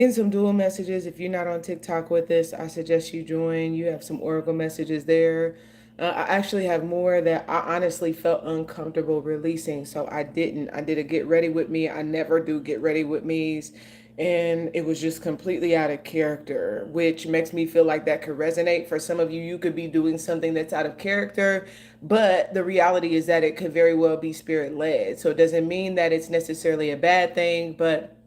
Getting some dual messages. If you're not on TikTok with us, I suggest you join. You have some oracle messages there. I actually have more that I honestly felt uncomfortable releasing, so I didn't. I did a get ready with me. I never do get ready with me's, and it was just completely out of character, which makes me feel like that could resonate for some of you. You could be doing something that's out of character, but the reality is that it could very well be spirit led. So it doesn't mean that it's necessarily a bad thing, but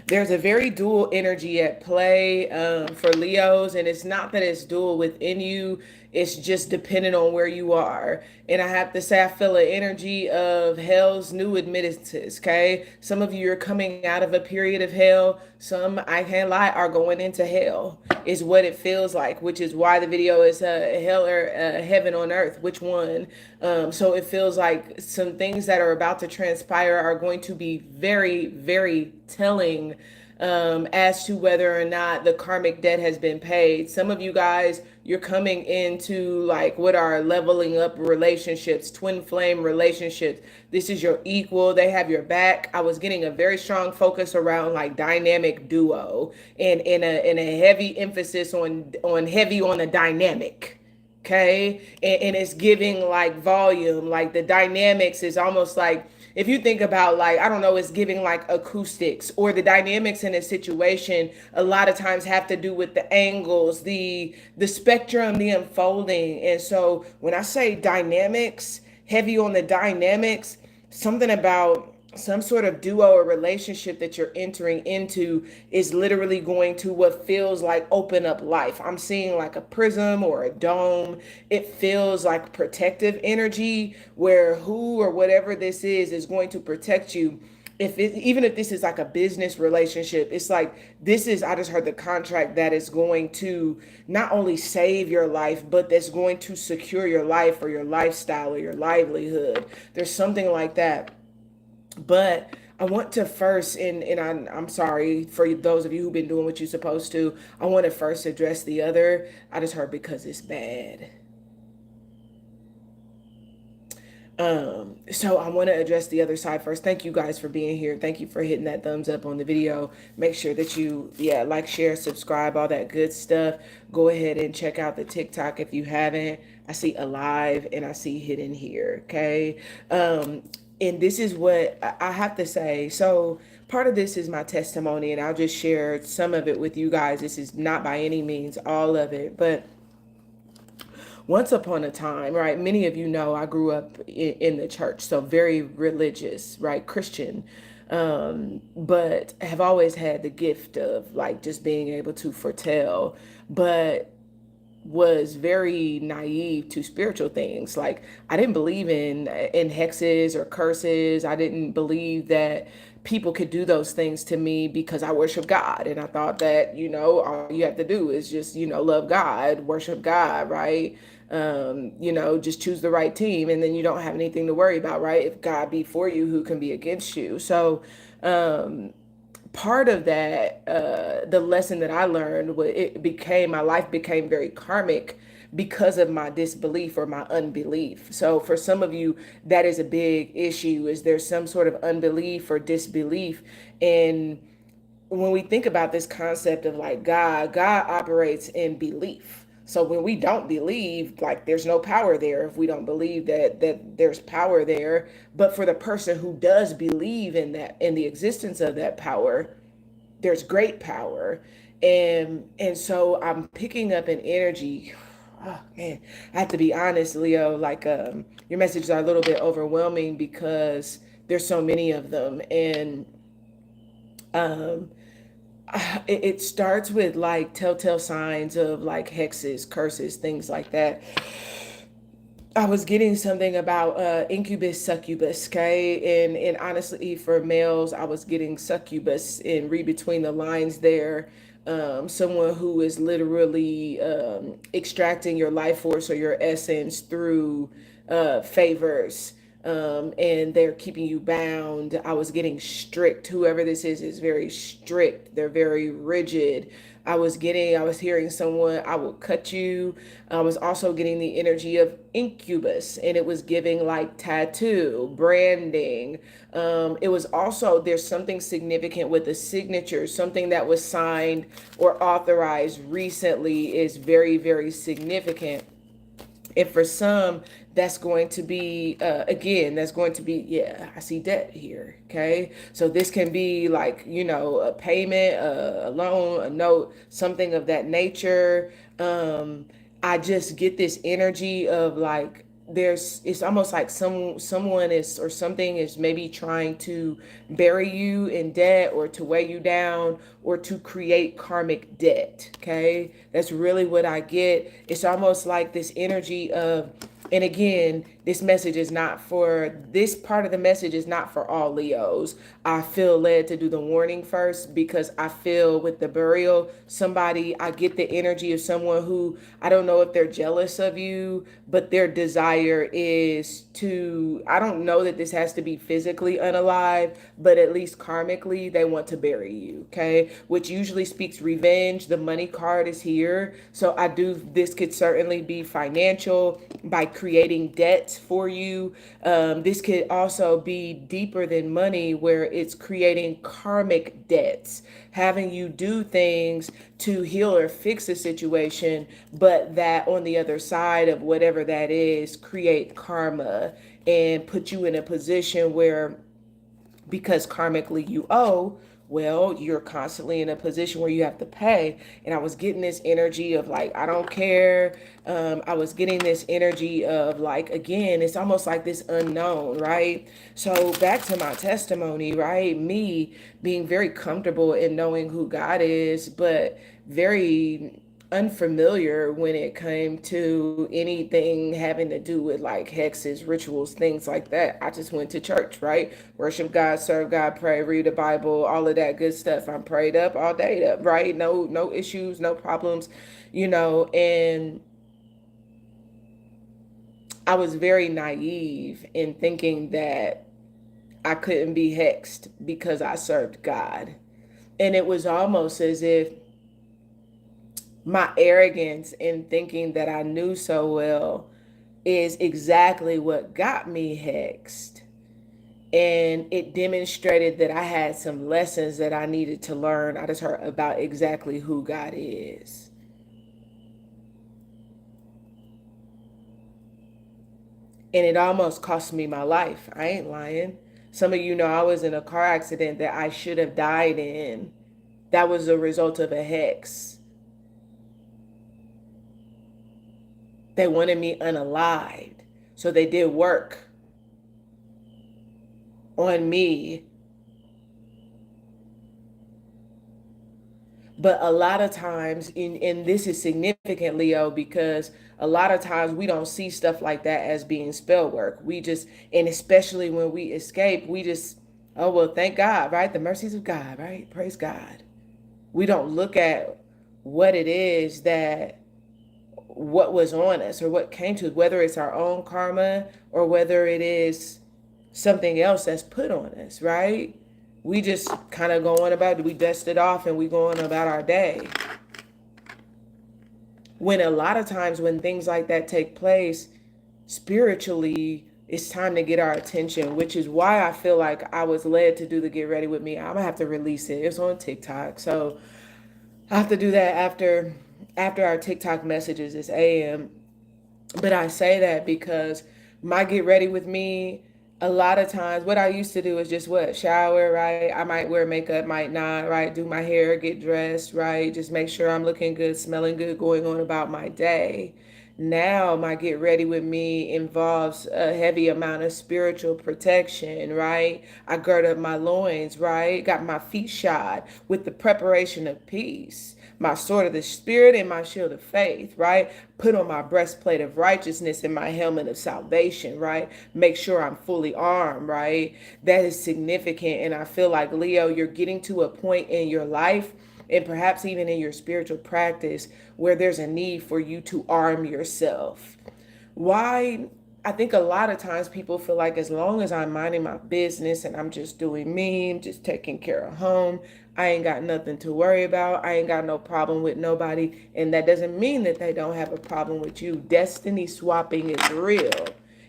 there's a very dual energy at play for Leos, and it's not that it's dual within you, it's just dependent on where you are. And I have to say, I feel an energy of hell's new admittances. Okay, some of you are coming out of a period of hell, some, I can't lie, are going into hell, is what it feels like, which is why the video is hell or heaven on earth, which one. So it feels like some things that are about to transpire are going to be very, very telling as to whether or not the karmic debt has been paid. Some of you guys, you're coming into like what are leveling up relationships, twin flame relationships. This is your equal. They have your back. I was getting a very strong focus around like dynamic duo and in a heavy emphasis on heavy on the dynamic. Okay, and it's giving like volume, like the dynamics is almost like, if you think about like, I don't know, it's giving like acoustics, or the dynamics in a situation a lot of times have to do with the angles, the spectrum, the unfolding. And so when I say dynamics, heavy on the dynamics, something about some sort of duo or relationship that you're entering into is literally going to what feels like open up life. I'm seeing like a prism or a dome. It feels like protective energy where who or whatever this is going to protect you. If it, even if this is like a business relationship, it's like this is, I just heard the contract that is going to not only save your life, but that's going to secure your life or your lifestyle or your livelihood. There's something like that. But I want to first, I'm sorry for those of you who've been doing what you're supposed to. I want to first address the other. I just heard because it's bad. So I want to address the other side first. Thank you guys for being here. Thank you for hitting that thumbs up on the video. Make sure that you, yeah, like, share, subscribe, all that good stuff. Go ahead and check out the TikTok if you haven't. I see alive and I see hidden here. Okay. And this is what I have to say. So part of this is my testimony, and I'll just share some of it with you guys. This is not by any means all of it, but once upon a time, right? Many of you know I grew up in the church, so very religious, right? Christian, but have always had the gift of like just being able to foretell, but was very naive to spiritual things. Like I didn't believe in hexes or curses. I didn't believe that people could do those things to me because I worship God. And I thought that, all you have to do is just, love God, worship God, right? Just choose the right team and then you don't have anything to worry about, right? If God be for you, who can be against you? So, part of that, the lesson that I learned, my life became very karmic because of my disbelief or my unbelief. So for some of you, that is a big issue. Is there some sort of unbelief or disbelief? And when we think about this concept of like God operates in belief. So when we don't believe, like there's no power there if we don't believe that there's power there. But for the person who does believe in that, in the existence of that power, there's great power. And so I'm picking up an energy. Oh man, I have to be honest, Leo, like your messages are a little bit overwhelming because there's so many of them. And um it starts with like telltale signs of like hexes, curses, things like that. I was getting something about incubus, succubus, okay? And honestly, for males, I was getting succubus and read between the lines there. Someone who is literally extracting your life force or your essence through favors. and they're keeping you bound. I was getting strict. Whoever this is very strict. They're very rigid. I was hearing someone, I will cut you. I was also getting the energy of incubus, and it was giving like tattoo, branding. It was also, there's something significant with the signature, something that was signed or authorized recently is very, very significant. And for some, that's going to be, again, that's going to be, yeah, I see debt here. Okay. So this can be like, a payment, a loan, a note, something of that nature. I just get this energy of like, it's almost like someone is or something is maybe trying to bury you in debt or to weigh you down or to create karmic debt. Okay, that's really what I get. It's almost like this energy of, and again, this part of the message is not for all Leos. I feel led to do the warning first because I feel with the burial, I get the energy of someone who, I don't know if they're jealous of you, but their desire is to, I don't know that this has to be physically unalive, but at least karmically, they want to bury you. Okay. Which usually speaks revenge. The money card is here. So this could certainly be financial by creating debts for you. This could also be deeper than money, where it's creating karmic debts, having you do things to heal or fix a situation, but that on the other side of whatever that is, create karma and put you in a position where, because karmically you owe, well, you're constantly in a position where you have to pay. And I was getting this energy of like, I don't care. I was getting this energy of like, again, it's almost like this unknown, right? So back to my testimony, right? Me being very comfortable in knowing who God is, but very unfamiliar when it came to anything having to do with like hexes, rituals, things like that. I just went to church, right? Worship God, serve God, pray, read the Bible, all of that good stuff. I'm prayed up all day up, right? No issues, no problems, and I was very naive in thinking that I couldn't be hexed because I served God. And it was almost as if my arrogance in thinking that I knew so well is exactly what got me hexed. And it demonstrated that I had some lessons that I needed to learn. I just heard about exactly who God is. And it almost cost me my life. I ain't lying. Some of you know I was in a car accident that I should have died in. That was a result of a hex. They wanted me unalived. So they did work on me. But a lot of times, and this is significant, Leo, because a lot of times we don't see stuff like that as being spell work. And especially when we escape, oh, well, thank God, right? The mercies of God, right? Praise God. We don't look at what it is what was on us or what came to us, whether it's our own karma or whether it is something else that's put on us, right? We just kind of go on about it. We dust it off and we go on about our day. When a lot of times when things like that take place, spiritually, it's time to get our attention, which is why I feel like I was led to do the Get Ready With Me. I'm gonna have to release it. It's on TikTok. So I have to do that after our TikTok messages is AM. But I say that because my Get Ready With Me, a lot of times what I used to do is just shower, right? I might wear makeup, might not, right? Do my hair, get dressed, right? Just make sure I'm looking good, smelling good, going on about my day. Now my Get Ready With Me involves a heavy amount of spiritual protection, right? I gird up my loins, right? Got my feet shod with the preparation of peace, my sword of the spirit and my shield of faith, right? Put on my breastplate of righteousness and my helmet of salvation, right? Make sure I'm fully armed, right? That is significant. And I feel like, Leo, you're getting to a point in your life and perhaps even in your spiritual practice where there's a need for you to arm yourself. Why? I think a lot of times people feel like as long as I'm minding my business and I'm just doing me, I'm just taking care of home, I ain't got nothing to worry about. I ain't got no problem with nobody. And that doesn't mean that they don't have a problem with you. Destiny swapping is real.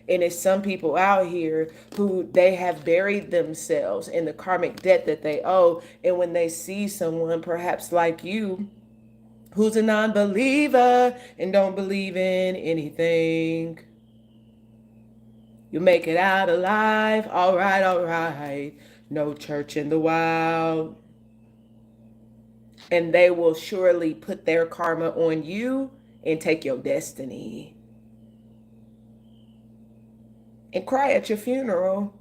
And it's some people out here who they have buried themselves in the karmic debt that they owe. And when they see someone perhaps like you, who's a non-believer and don't believe in anything, you make it out alive. All right, all right. No church in the wild. And they will surely put their karma on you and take your destiny and cry at your funeral.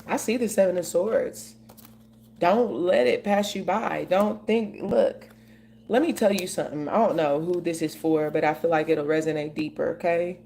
I see the Seven of Swords. Don't let it pass you by. Don't think, look, let me tell you something. I don't know who this is for, but I feel like it'll resonate deeper, okay?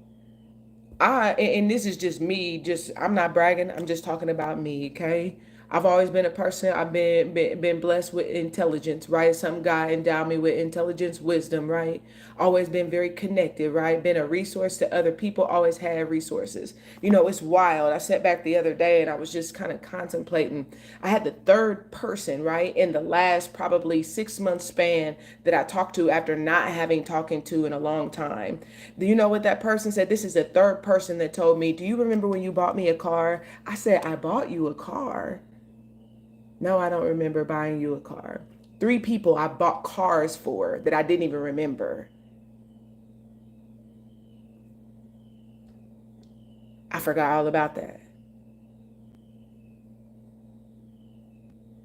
And this is just me, I'm not bragging, I'm just talking about me, okay? I've always been a person, I've been blessed with intelligence, right? Some guy endowed me with intelligence, wisdom, right? Always been very connected, right? Been a resource to other people, always had resources. You know, it's wild. I sat back the other day and I was just kind of contemplating. I had the third person, right, in the last probably 6 month span that I talked to after not having talking to in a long time. Do you know what that person said? This is the third person that told me, do you remember when you bought me a car? I said, I bought you a car. No, I don't remember buying you a car. 3 people I bought cars for that I didn't even remember. I forgot all about that.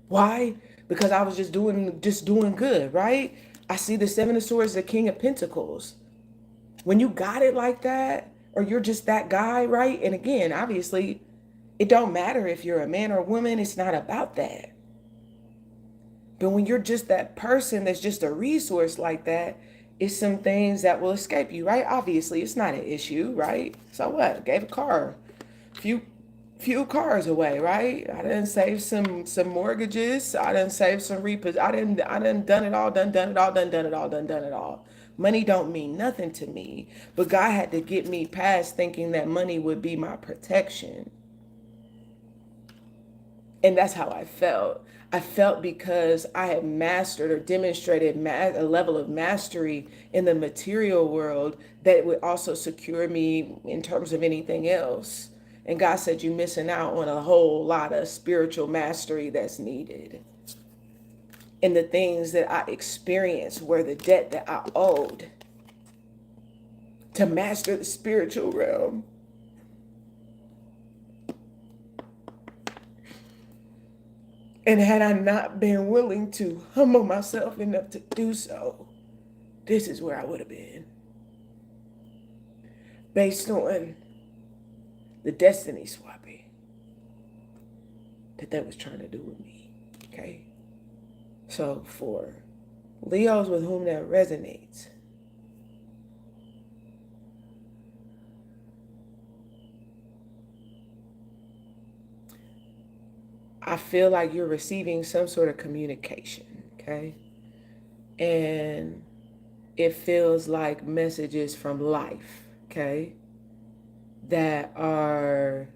Why? Because I was just doing good, right? I see the Seven of Swords, the King of Pentacles. When you got it like that, or you're just that guy, right? And again, obviously, it don't matter if you're a man or a woman, it's not about that. But when you're just that person that's just a resource like that, it's some things that will escape you, right? Obviously, it's not an issue, right? So what? Gave a car, few cars away, right? I didn't save some mortgages. I didn't save some repos. I didn't done it all, done it all, done it all. Money don't mean nothing to me. But God had to get me past thinking that money would be my protection. And that's how I felt. I felt because I had mastered or demonstrated a level of mastery in the material world that would also secure me in terms of anything else. And God said, you're missing out on a whole lot of spiritual mastery that's needed. And the things that I experienced were the debt that I owed to master the spiritual realm. And had I not been willing to humble myself enough to do so, this is where I would have been. Based on the destiny swapping that was trying to do with me, okay? So for Leos with whom that resonates, I feel like you're receiving some sort of communication, okay? And it feels like messages from life, okay? That are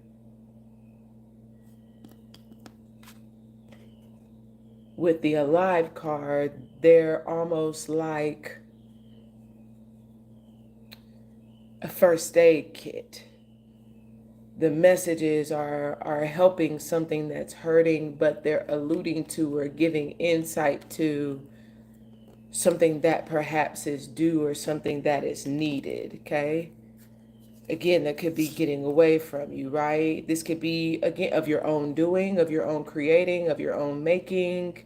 with the Alive card, they're almost like a first aid kit. The messages are helping something that's hurting, but they're alluding to or giving insight to something that perhaps is due or something that is needed, okay? Again, that could be getting away from you, right? This could be, again, of your own doing, of your own creating, of your own making.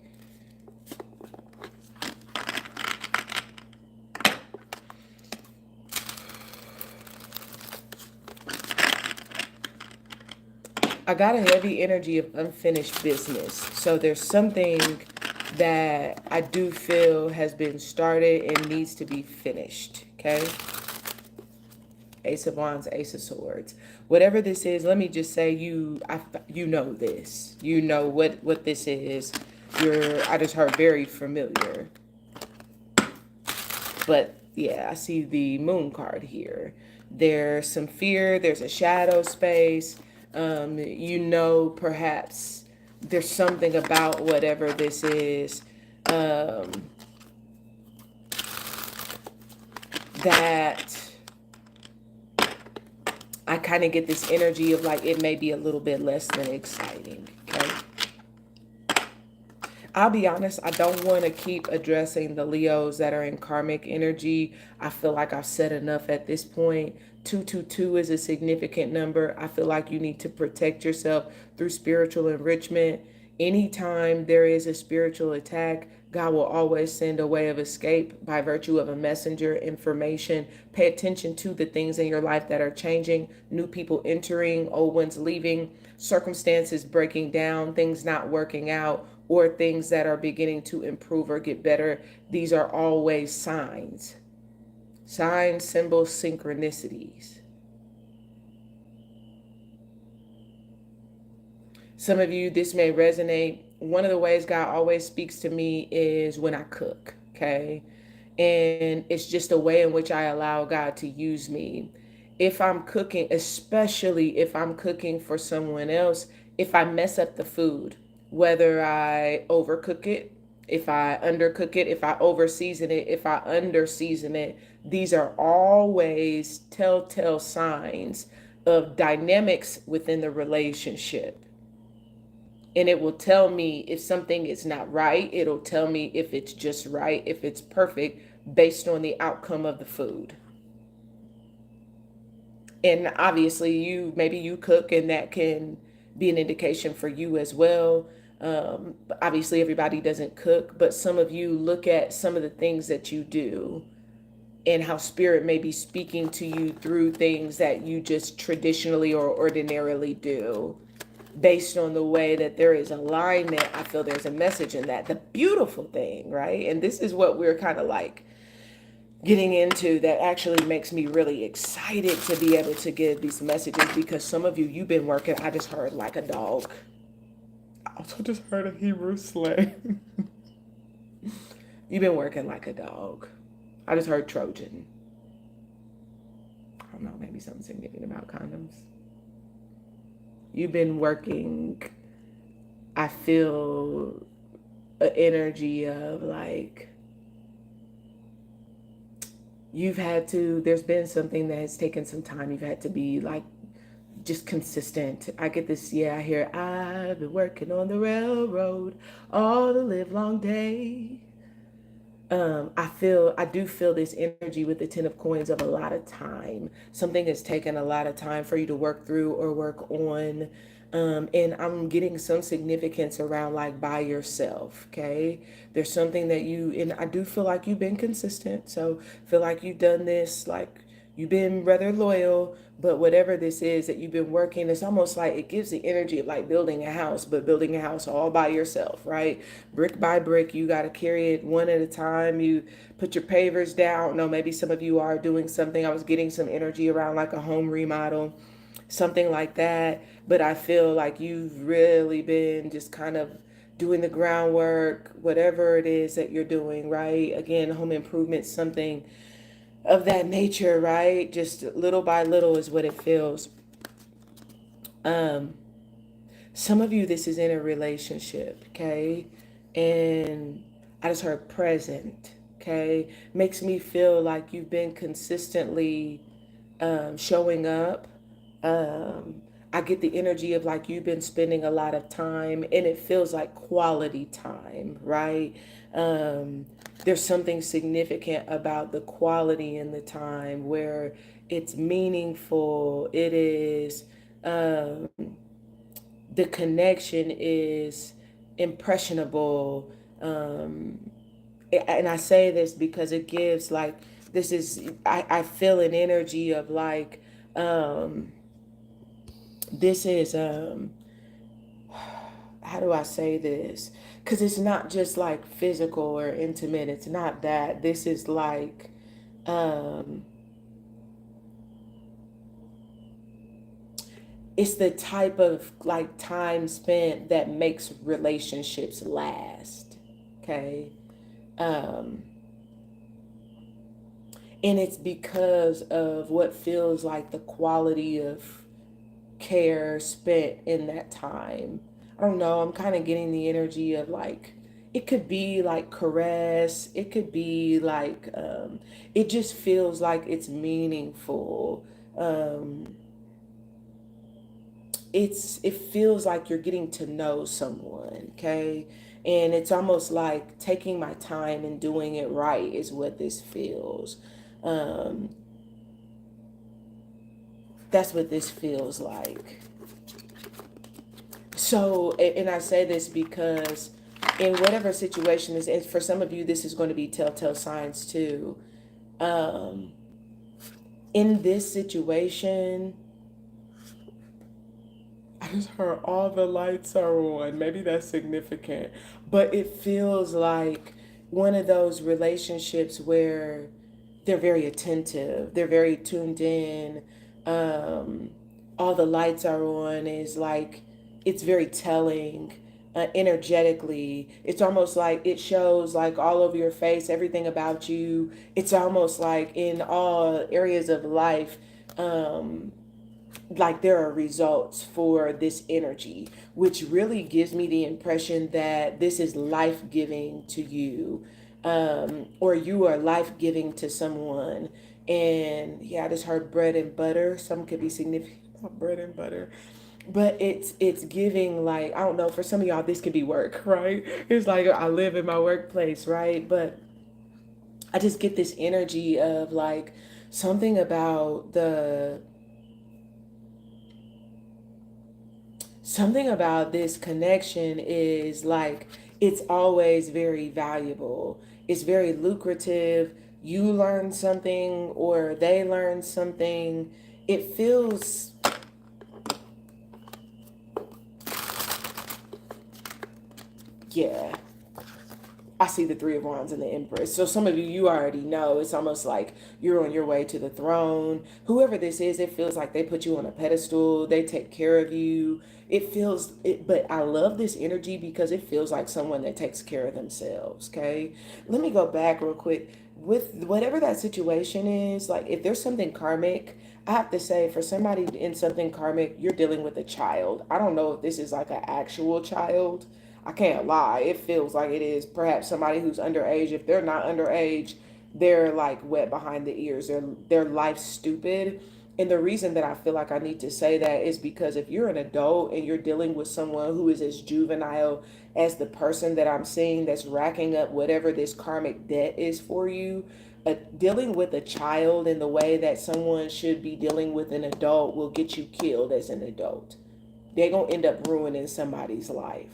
I got a heavy energy of unfinished business. So there's something that I do feel has been started and needs to be finished, okay? Ace of Wands, Ace of Swords. Whatever this is, let me just say you know this. You know what this is. I just heard very familiar. But yeah, I see the Moon card here. There's some fear, there's a shadow space. Perhaps there's something about whatever this is that I kind of get this energy of like it may be a little bit less than exciting. Okay. I'll be honest, I don't want to keep addressing the Leos that are in karmic energy. I feel like I've said enough at this point. 222 is a significant number. I feel like you need to protect yourself through spiritual enrichment. Anytime there is a spiritual attack, God will always send a way of escape by virtue of a messenger, information. Pay attention to the things in your life that are changing, new people entering, old ones leaving, circumstances breaking down, things not working out, or things that are beginning to improve or get better. These are always signs. Signs, symbols, synchronicities. Some of you, this may resonate. One of the ways God always speaks to me is when I cook, okay? And it's just a way in which I allow God to use me. If I'm cooking, especially if I'm cooking for someone else, if I mess up the food, whether I overcook it, if I undercook it, if I overseason it, if I underseason it, these are always telltale signs of dynamics within the relationship. And it will tell me if something is not right. It'll tell me if it's just right, if it's perfect, based on the outcome of the food. And obviously maybe you cook, and that can be an indication for you as well. Obviously everybody doesn't cook, but some of you look at some of the things that you do and how spirit may be speaking to you through things that you just traditionally or ordinarily do. Based on the way that there is alignment, I feel there's a message in that. The beautiful thing, right? And this is what we're kind of like getting into that actually makes me really excited to be able to give these messages, because some of you, you've been working, I just heard like a dog. I also just heard a Hebrew slang. You've been working like a dog. I just heard Trojan. I don't know, maybe something significant about condoms. You've been working, I feel an energy of like, there's been something that has taken some time. You've had to be like, just consistent. I get this, I hear, I've been working on the railroad all the live long day. I do feel this energy with the 10 of coins of a lot of time. Something has taken a lot of time for you to work through or work on. And I'm getting some significance around like by yourself. Okay. There's something that and I do feel like you've been consistent. So feel like you've done this, like you've been rather loyal, but whatever this is that you've been working, it's almost like it gives the energy of like building a house, but building a house all by yourself, right? Brick by brick, you got to carry it one at a time. You put your pavers down. No, maybe some of you are doing something. I was getting some energy around like a home remodel, something like that. But I feel like you've really been just kind of doing the groundwork, whatever it is that you're doing, right? Again, home improvement, something of that nature, right? Just little by little is what it feels. Some of you, this is in a relationship, okay? And I just heard present, okay? Makes me feel like you've been consistently showing up. I get the energy of like you've been spending a lot of time, and it feels like quality time, right? There's something significant about the quality in the time where it's meaningful. It is, the connection is impressionable. And I say this because it gives like, I feel an energy of like, this is, how do I say this? Because it's not just like physical or intimate. It's not that. This is like, it's the type of like time spent that makes relationships last. Okay. Um, and it's because of what feels like the quality of care spent in that time. I don't know, I'm kind of getting the energy of like, it could be like caress, it could be like, it just feels like it's meaningful. Um, it feels like you're getting to know someone, okay? And it's almost like taking my time and doing it right is what this feels. Um, that's what this feels like. So, and I say this because in whatever situation is, and for some of you, this is going to be telltale signs too. Um, in this situation, I just heard all the lights are on. Maybe that's significant, but it feels like one of those relationships where they're very attentive, they're very tuned in. Um, all the lights are on is like it's very telling. Energetically, it's almost like it shows like all over your face, everything about you. It's almost like in all areas of life, like there are results for this energy, which really gives me the impression that this is life giving to you, or you are life giving to someone. And yeah, I just heard bread and butter. Some could be significant about bread and butter, but it's giving like, I don't know, for some of y'all this could be work, right? It's like I live in my workplace, right? But I just get this energy of like something about the something about this connection is like it's always very valuable. It's very lucrative. You learn something or they learn something. It feels, yeah. I see the Three of Wands and the Empress. So some of you, you already know. It's almost like you're on your way to the throne. Whoever this is, it feels like they put you on a pedestal. They take care of you. It feels it, but I love this energy because it feels like someone that takes care of themselves. Okay, let me go back real quick with whatever that situation is. Like if there's something karmic, I have to say for somebody in something karmic, you're dealing with a child. I don't know if this is like an actual child. I can't lie. It feels like it is perhaps somebody who's underage. If they're not underage, they're like wet behind the ears. Their life's stupid. And the reason that I feel like I need to say that is because if you're an adult and you're dealing with someone who is as juvenile as the person that I'm seeing that's racking up whatever this karmic debt is for you, dealing with a child in the way that someone should be dealing with an adult will get you killed as an adult. They're going to end up ruining somebody's life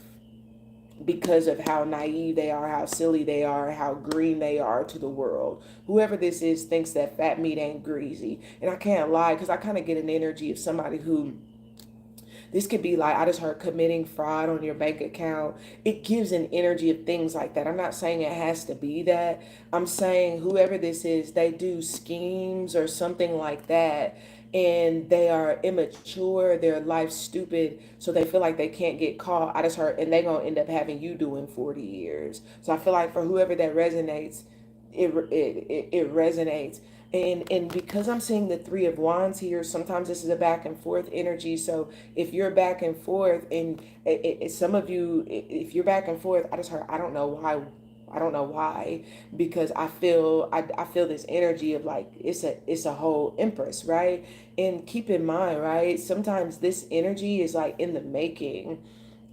because of how naive they are, how silly they are, how green they are to the world. Whoever this is thinks that fat meat ain't greasy. And I can't lie because I kind of get an energy of somebody who, this could be like, I just heard committing fraud on your bank account. It gives an energy of things like that. I'm not saying it has to be that. I'm saying whoever this is, they do schemes or something like that. And they are immature, their life's stupid, so they feel like they can't get caught. I just heard, and they're gonna end up having you doing 40 years. So I feel like for whoever that resonates, it resonates. And because I'm seeing the Three of Wands here, sometimes this is a back and forth energy. So if you're back and forth, and some of you, if you're back and forth, I just heard, I don't know why. I don't know why, because I feel this energy of like it's a whole Empress, right? And keep in mind, right? Sometimes this energy is like in the making.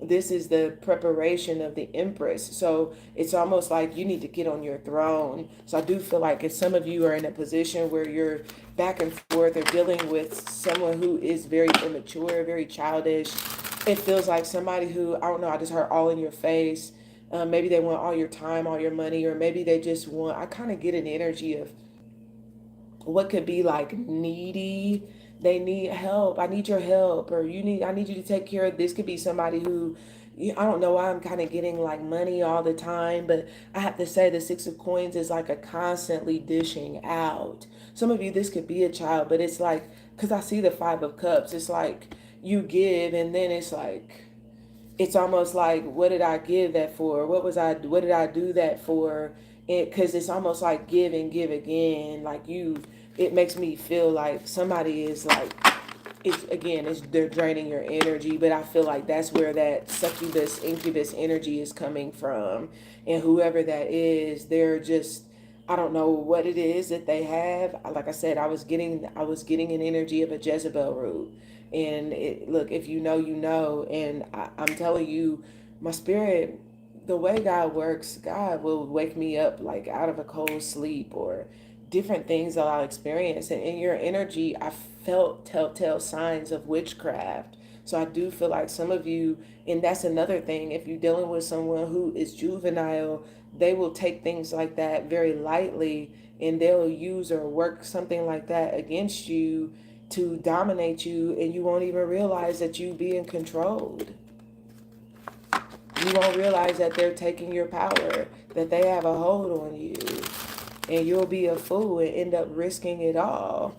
This is the preparation of the Empress. So it's almost like you need to get on your throne. So I do feel like if some of you are in a position where you're back and forth or dealing with someone who is very immature, very childish, it feels like somebody who, I don't know, I just heard all in your face. Maybe they want all your time, all your money, or maybe they just want, I kind of get an energy of what could be like needy. They need help. I need your help, or I need you to take care of this. Could be somebody who, I don't know why I'm kind of getting like money all the time, but I have to say the Six of Coins is like a constantly dishing out. Some of you, this could be a child, but it's like, because I see the Five of Cups, it's like you give, and then it's almost like, what did I give that for? What did I do that for? Because it's almost like give and give again. Like it makes me feel like somebody is like, they're draining your energy. But I feel like that's where that succubus, incubus energy is coming from. And whoever that is, they're just, I don't know what it is that they have. Like I said, I was getting an energy of a Jezebel root. And look, if you know, you know. And I'm telling you, my spirit, the way God works, God will wake me up like out of a cold sleep, or different things that I'll experience. And in your energy, I felt telltale signs of witchcraft. So I do feel like some of you, and that's another thing, if you're dealing with someone who is juvenile, they will take things like that very lightly, and they'll use or work something like that against you to dominate you, and you won't even realize that you being controlled. You won't realize that they're taking your power, that they have a hold on you, and you'll be a fool and end up risking it all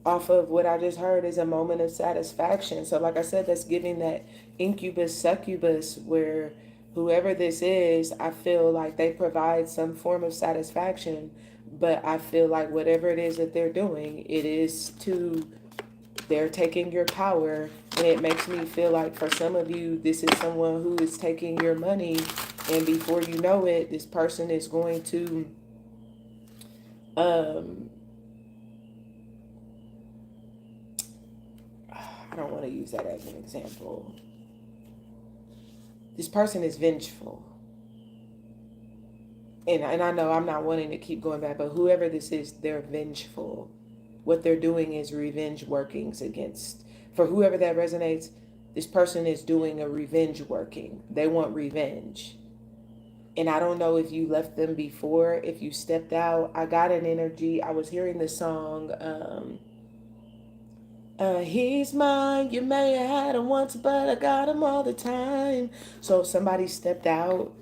off of what I just heard is a moment of satisfaction. So like I said, that's giving that incubus succubus, where whoever this is, I feel like they provide some form of satisfaction, but I feel like whatever it is that they're doing, they're taking your power. And it makes me feel like for some of you, this is someone who is taking your money, and before you know it, this person is going to I don't want to use that as an example. This person is vengeful. And I know I'm not wanting to keep going back, but whoever this is, they're vengeful. What they're doing is revenge workings against. For whoever that resonates, this person is doing a revenge working. They want revenge. And I don't know if you left them before, if you stepped out. I got an energy. I was hearing the song, he's mine. You may have had him once, but I got him all the time. So somebody stepped out,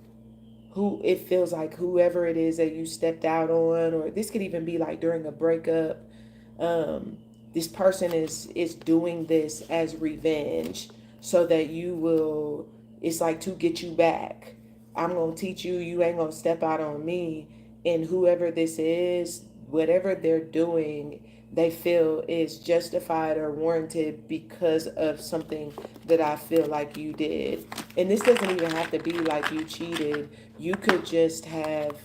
who it feels like whoever it is that you stepped out on, or this could even be like during a breakup. This person is doing this as revenge, so that you will. It's like to get you back. I'm gonna teach you. You ain't gonna step out on me. And whoever this is, whatever they're doing, they feel is justified or warranted because of something that I feel like you did. And this doesn't even have to be like you cheated. You could just have,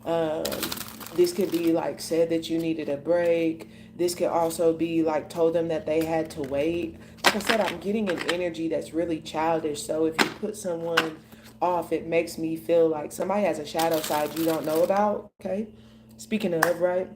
um, this could be like said that you needed a break. This could also be like told them that they had to wait. Like I said, I'm getting an energy that's really childish. So if you put someone off, it makes me feel like somebody has a shadow side you don't know about. Okay. Speaking of, right?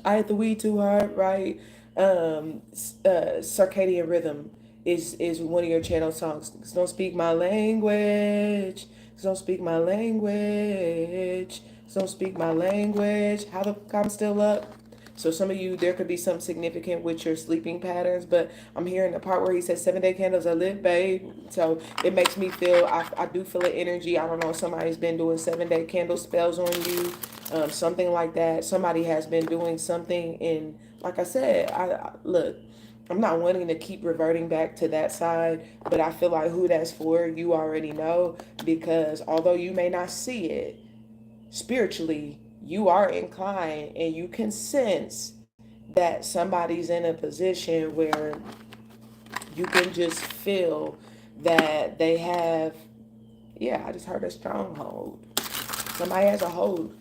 I hit the weed too hard, right? Circadian rhythm is one of your channel songs. Don't speak my language. Don't speak my language. Don't speak my language. How the fuck I'm still up? So some of you, there could be something significant with your sleeping patterns, but I'm hearing the part where he says 7-day candles are lit, babe. So it makes me feel, I do feel an energy. I don't know, somebody's been doing 7-day candle spells on you, something like that. Somebody has been doing something. And like I said, look, I'm not wanting to keep reverting back to that side, but I feel like who that's for, you already know, because although you may not see it, spiritually, you are inclined and you can sense that somebody's in a position where you can just feel that they have, yeah, I just heard a stronghold. Somebody has a hold.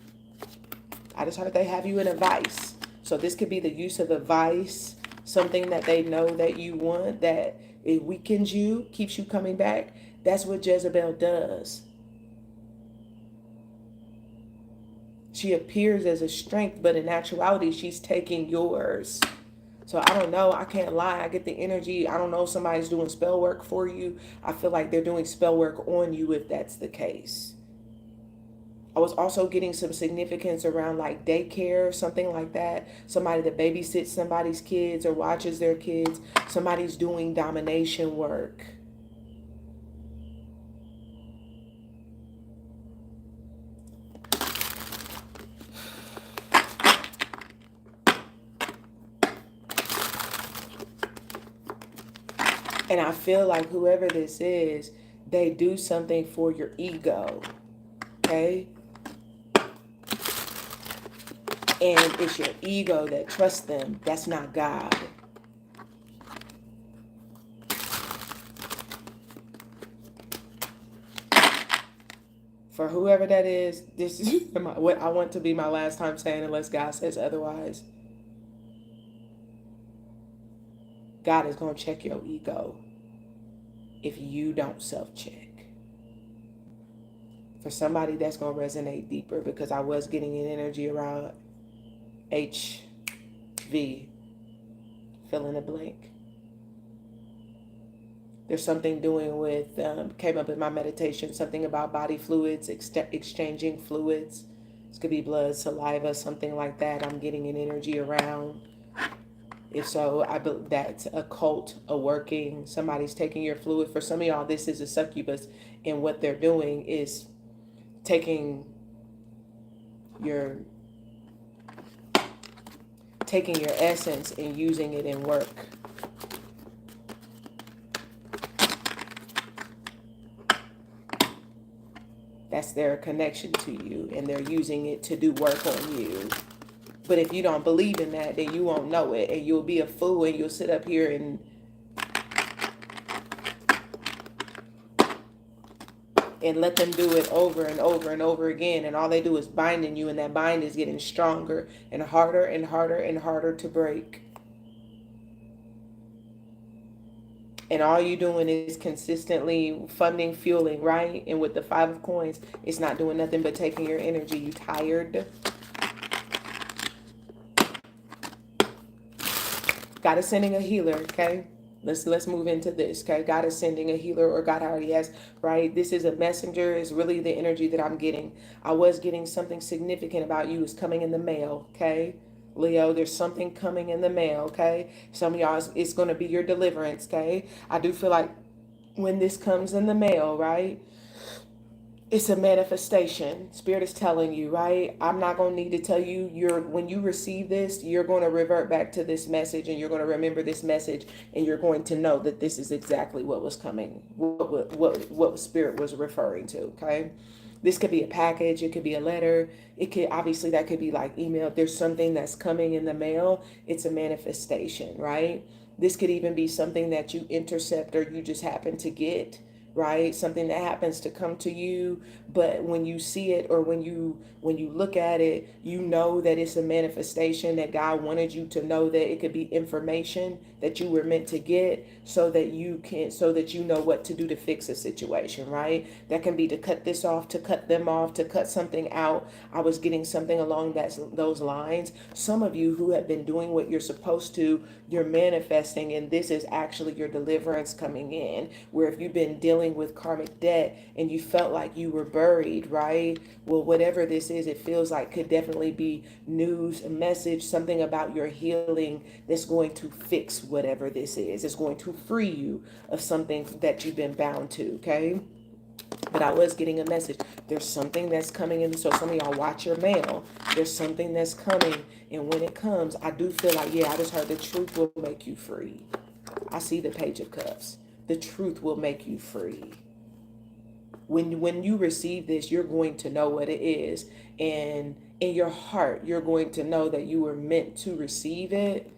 I just heard they have you in a vice. So this could be the use of a vice, something that they know that you want, that it weakens you, keeps you coming back. That's what Jezebel does. She appears as a strength, but in actuality, she's taking yours. So I don't know. I can't lie. I get the energy. I don't know if somebody's doing spell work for you. I feel like they're doing spell work on you if that's the case. I was also getting some significance around like daycare, something like that. Somebody that babysits somebody's kids or watches their kids. Somebody's doing domination work. And I feel like whoever this is, they do something for your ego, okay? And it's your ego that trusts them. That's not God. For whoever that is, this is what I want to be my last time saying, unless God says otherwise. God is going to check your ego if you don't self-check. For somebody, that's going to resonate deeper, because I was getting an energy around HV, fill in the blank. There's something doing with, came up in my meditation, something about body fluids, exchanging fluids. This could be blood, saliva, something like that. I'm getting an energy around. If so, I believe that's a cult, a working. Somebody's taking your fluid. For some of y'all, this is a succubus, and what they're doing is taking your essence and using it in work. That's their connection to you, and they're using it to do work on you. But if you don't believe in that, then you won't know it, and you'll be a fool, and you'll sit up here and let them do it over and over and over again, and all they do is binding you, and that bind is getting stronger and harder and harder and harder to break. And all you're doing is consistently funding, fueling, right? And with the 5 of coins, it's not doing nothing but taking your energy. You tired? God is sending a healer, okay? Let's move into this, okay? God is sending a healer, or God already has, right? This is a messenger. It's really the energy that I'm getting. I was getting something significant about you is coming in the mail, okay? Leo, there's something coming in the mail, okay? Some of y'all, it's going to be your deliverance, okay? I do feel like when this comes in the mail, right? It's a manifestation. Spirit is telling you, right? I'm not going to need to tell you. When you receive this, you're going to revert back to this message, and you're going to remember this message, and you're going to know that this is exactly what was coming, what Spirit was referring to, okay? This could be a package. It could be a letter. It could, obviously, that could be like email. If there's something that's coming in the mail, it's a manifestation, right? This could even be something that you intercept, or you just happen to get, right? Something that happens to come to you, but when you see it, or when you look at it, you know that it's a manifestation, that God wanted you to know, that it could be information that you were meant to get, so that you know what to do to fix a situation, right? That can be to cut this off, to cut them off, to cut something out. I was getting something along those lines. Some of you who have been doing what you're supposed to, you're manifesting, and this is actually your deliverance coming in. Where if you've been dealing with karmic debt and you felt like you were buried, right? Well, whatever this is, it feels like could definitely be news, a message, something about your healing that's going to fix whatever this is. It's going to free you of something that you've been bound to, okay? But I was getting a message. There's something that's coming in. So some of y'all watch your mail. There's something that's coming. And when it comes, I do feel like, yeah, I just heard the truth will make you free. I see the Page of Cups. The truth will make you free. When you receive this, you're going to know what it is. And in your heart, you're going to know that you were meant to receive it,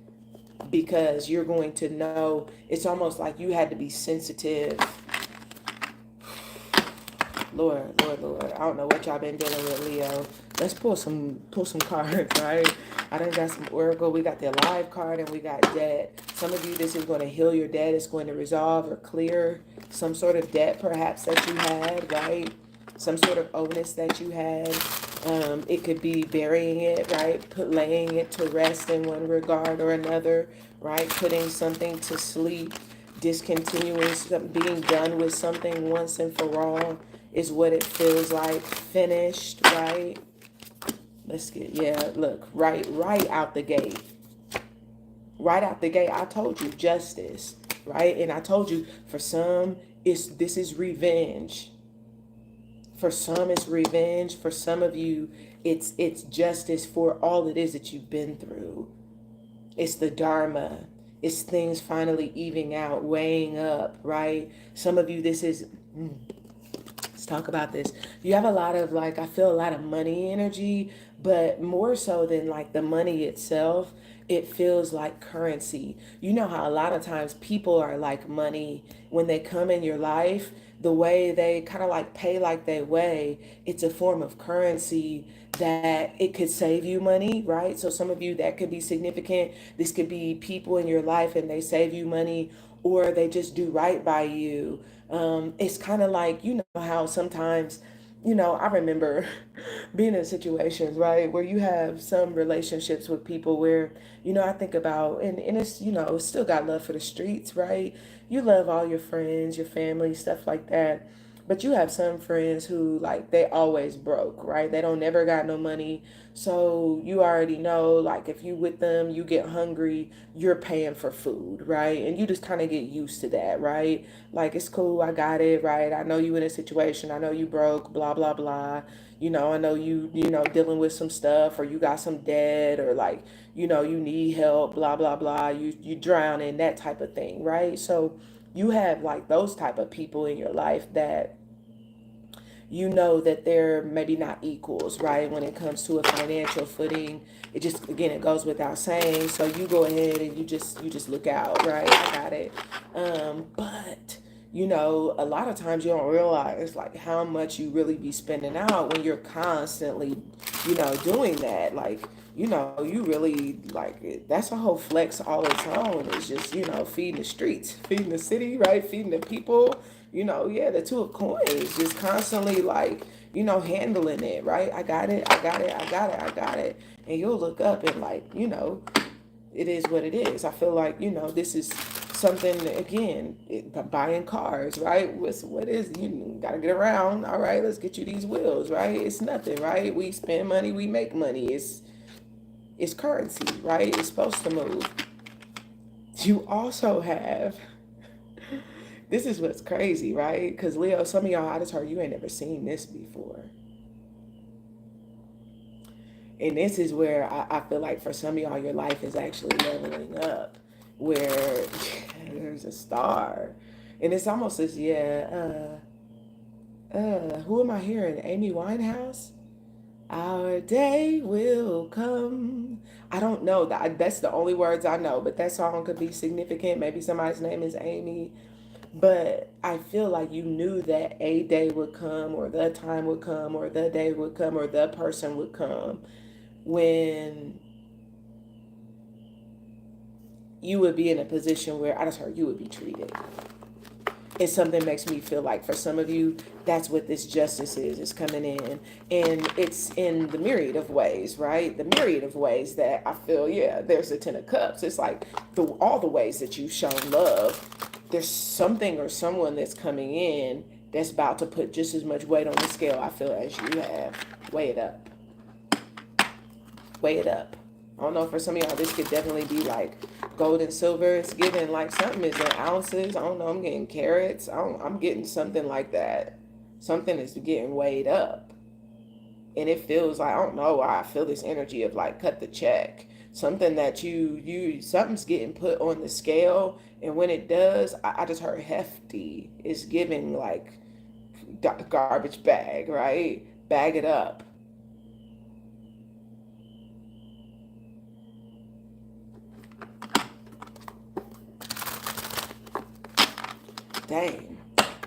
because you're going to know. It's almost like you had to be sensitive. Lord. I don't know what y'all been dealing with, Leo. Let's pull some cards, right? I done got some Oracle. We got the Alive card, and we got debt. Some of you, this is going to heal your debt. It's going to resolve or clear some sort of debt, perhaps, that you had, right? Some sort of onus that you had. It could be burying it, right? Laying it to rest in one regard or another, right? Putting something to sleep, discontinuing, being done with something once and for all is what it feels like. Finished, right? Let's get, yeah, look, right out the gate. Right out the gate, I told you, justice, right? And I told you, for some, this is revenge. For some, it's revenge. For some of you, it's justice for all it is that you've been through. It's the Dharma. It's things finally evening out, weighing up, right? Some of you, this is, let's talk about this. You have a lot of like, I feel a lot of money energy, but more so than like the money itself, it feels like currency. You know how a lot of times people are like money when they come in your life, the way they kind of like pay like they weigh, it's a form of currency that it could save you money, right? So some of you, that could be significant. This could be people in your life and they save you money, or they just do right by you. It's kind of like, you know how sometimes, I remember being in situations, right, where you have some relationships with people where, I think about, and it's, still got love for the streets, right? You love all your friends, your family, stuff like that. But you have some friends who like they always broke, right? They don't never got no money. So you already know, like if you with them, you get hungry, you're paying for food, right? And you just kind of get used to that, right? Like it's cool, I got it, right? I know you in a situation, I know you broke, blah blah blah. I know you dealing with some stuff, or you got some debt, or like, you need help, blah blah blah. You drowning, that type of thing, right? So you have like those type of people in your life that you know that they're maybe not equals, right? When it comes to a financial footing, it just, again, it goes without saying. So you go ahead and you just look out, right? I got it. But a lot of times you don't realize like how much you really be spending out when you're constantly, doing that. Like, you really like that's a whole flex all its own. It's just, feeding the streets, feeding the city, right? Feeding the people, yeah, the two of coins, just constantly like, handling it, right? I got it, I got it, I got it, I got it. And you'll look up and like, it is what it is. I feel like, this is something, again, buying cars, right? What is, you gotta get around. All right, let's get you these wheels, right? It's nothing, right? We spend money, we make money. It's currency, right? It's supposed to move. You also have, this is what's crazy, right? Because Leo, some of y'all, I just heard you ain't never seen this before. And this is where I feel like for some of y'all, your life is actually leveling up, where there's a star. And it's almost as, yeah, who am I hearing? Amy Winehouse? Our day will come. I don't know. That's the only words I know, but that song could be significant. Maybe somebody's name is Amy. But I feel like you knew that a day would come, or the time would come, or the day would come, or the person would come when you would be in a position where I just heard you would be treated. And something makes me feel like for some of you, that's what this justice is. It's coming in. And it's in the myriad of ways, right? The myriad of ways that I feel, yeah, there's the Ten of Cups. It's like all the ways that you've shown love. There's something or someone that's coming in that's about to put just as much weight on the scale, I feel, as you have. Weigh it up. Weigh it up. I don't know, for some of y'all, this could definitely be like gold and silver. It's giving like something is in ounces. I don't know. I'm getting carats. I'm getting something like that. Something is getting weighed up. And it feels like, I don't know why I feel this energy of like cut the check. Something that something's getting put on the scale. And when it does, I just heard hefty. It's giving like garbage bag, right? Bag it up. Dang.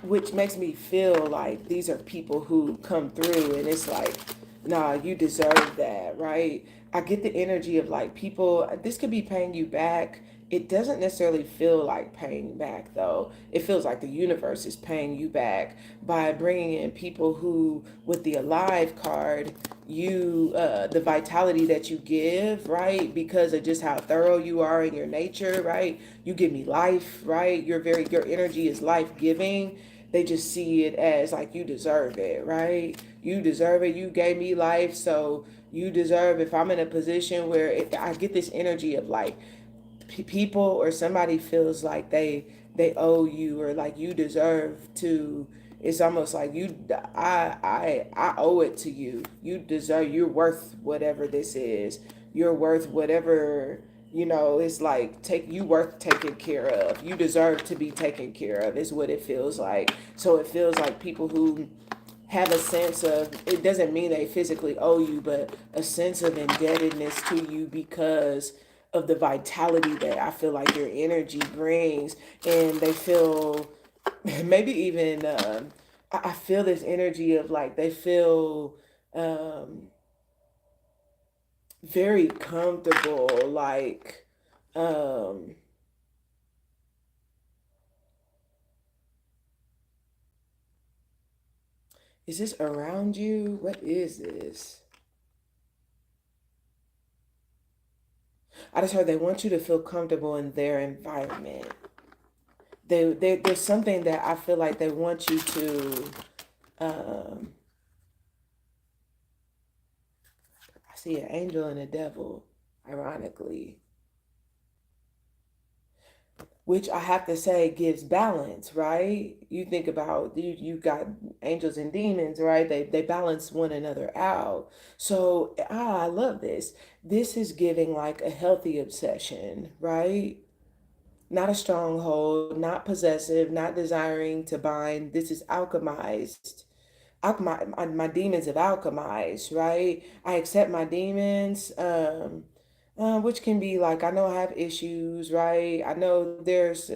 Which makes me feel like these are people who come through and it's like, nah, you deserve that, right? I get the energy of like people, this could be paying you back. It doesn't necessarily feel like paying back though. It feels like the universe is paying you back by bringing in people who, with the alive card, the vitality that you give, right? Because of just how thorough you are in your nature, right? You give me life, right? Your energy is life giving. They just see it as like you deserve it, right? You deserve it. You gave me life, so you deserve. If I'm in a position where I get this energy of like people or somebody feels like they owe you, or like you deserve to, it's almost like I owe it to you. You deserve, you're worth whatever this is. You're worth whatever It's like take you worth taking care of. You deserve to be taken care of is what it feels like. So it feels like people who have a sense of, it doesn't mean they physically owe you, but a sense of indebtedness to you because of the vitality that I feel like your energy brings. And they feel maybe even I feel this energy of like they feel um, very comfortable, like um, is this around you? What is this? I just heard they want you to feel comfortable in their environment. There's something that I feel like they want you to. Um, I see an angel and a devil, ironically, which I have to say gives balance, right? You think about you got angels and demons, right? They balance one another out. So I love this. This is giving like a healthy obsession, right? Not a stronghold, not possessive, not desiring to bind. This is alchemized. My demons have alchemized, right? I accept my demons, which can be like, I know I have issues, right? I know there's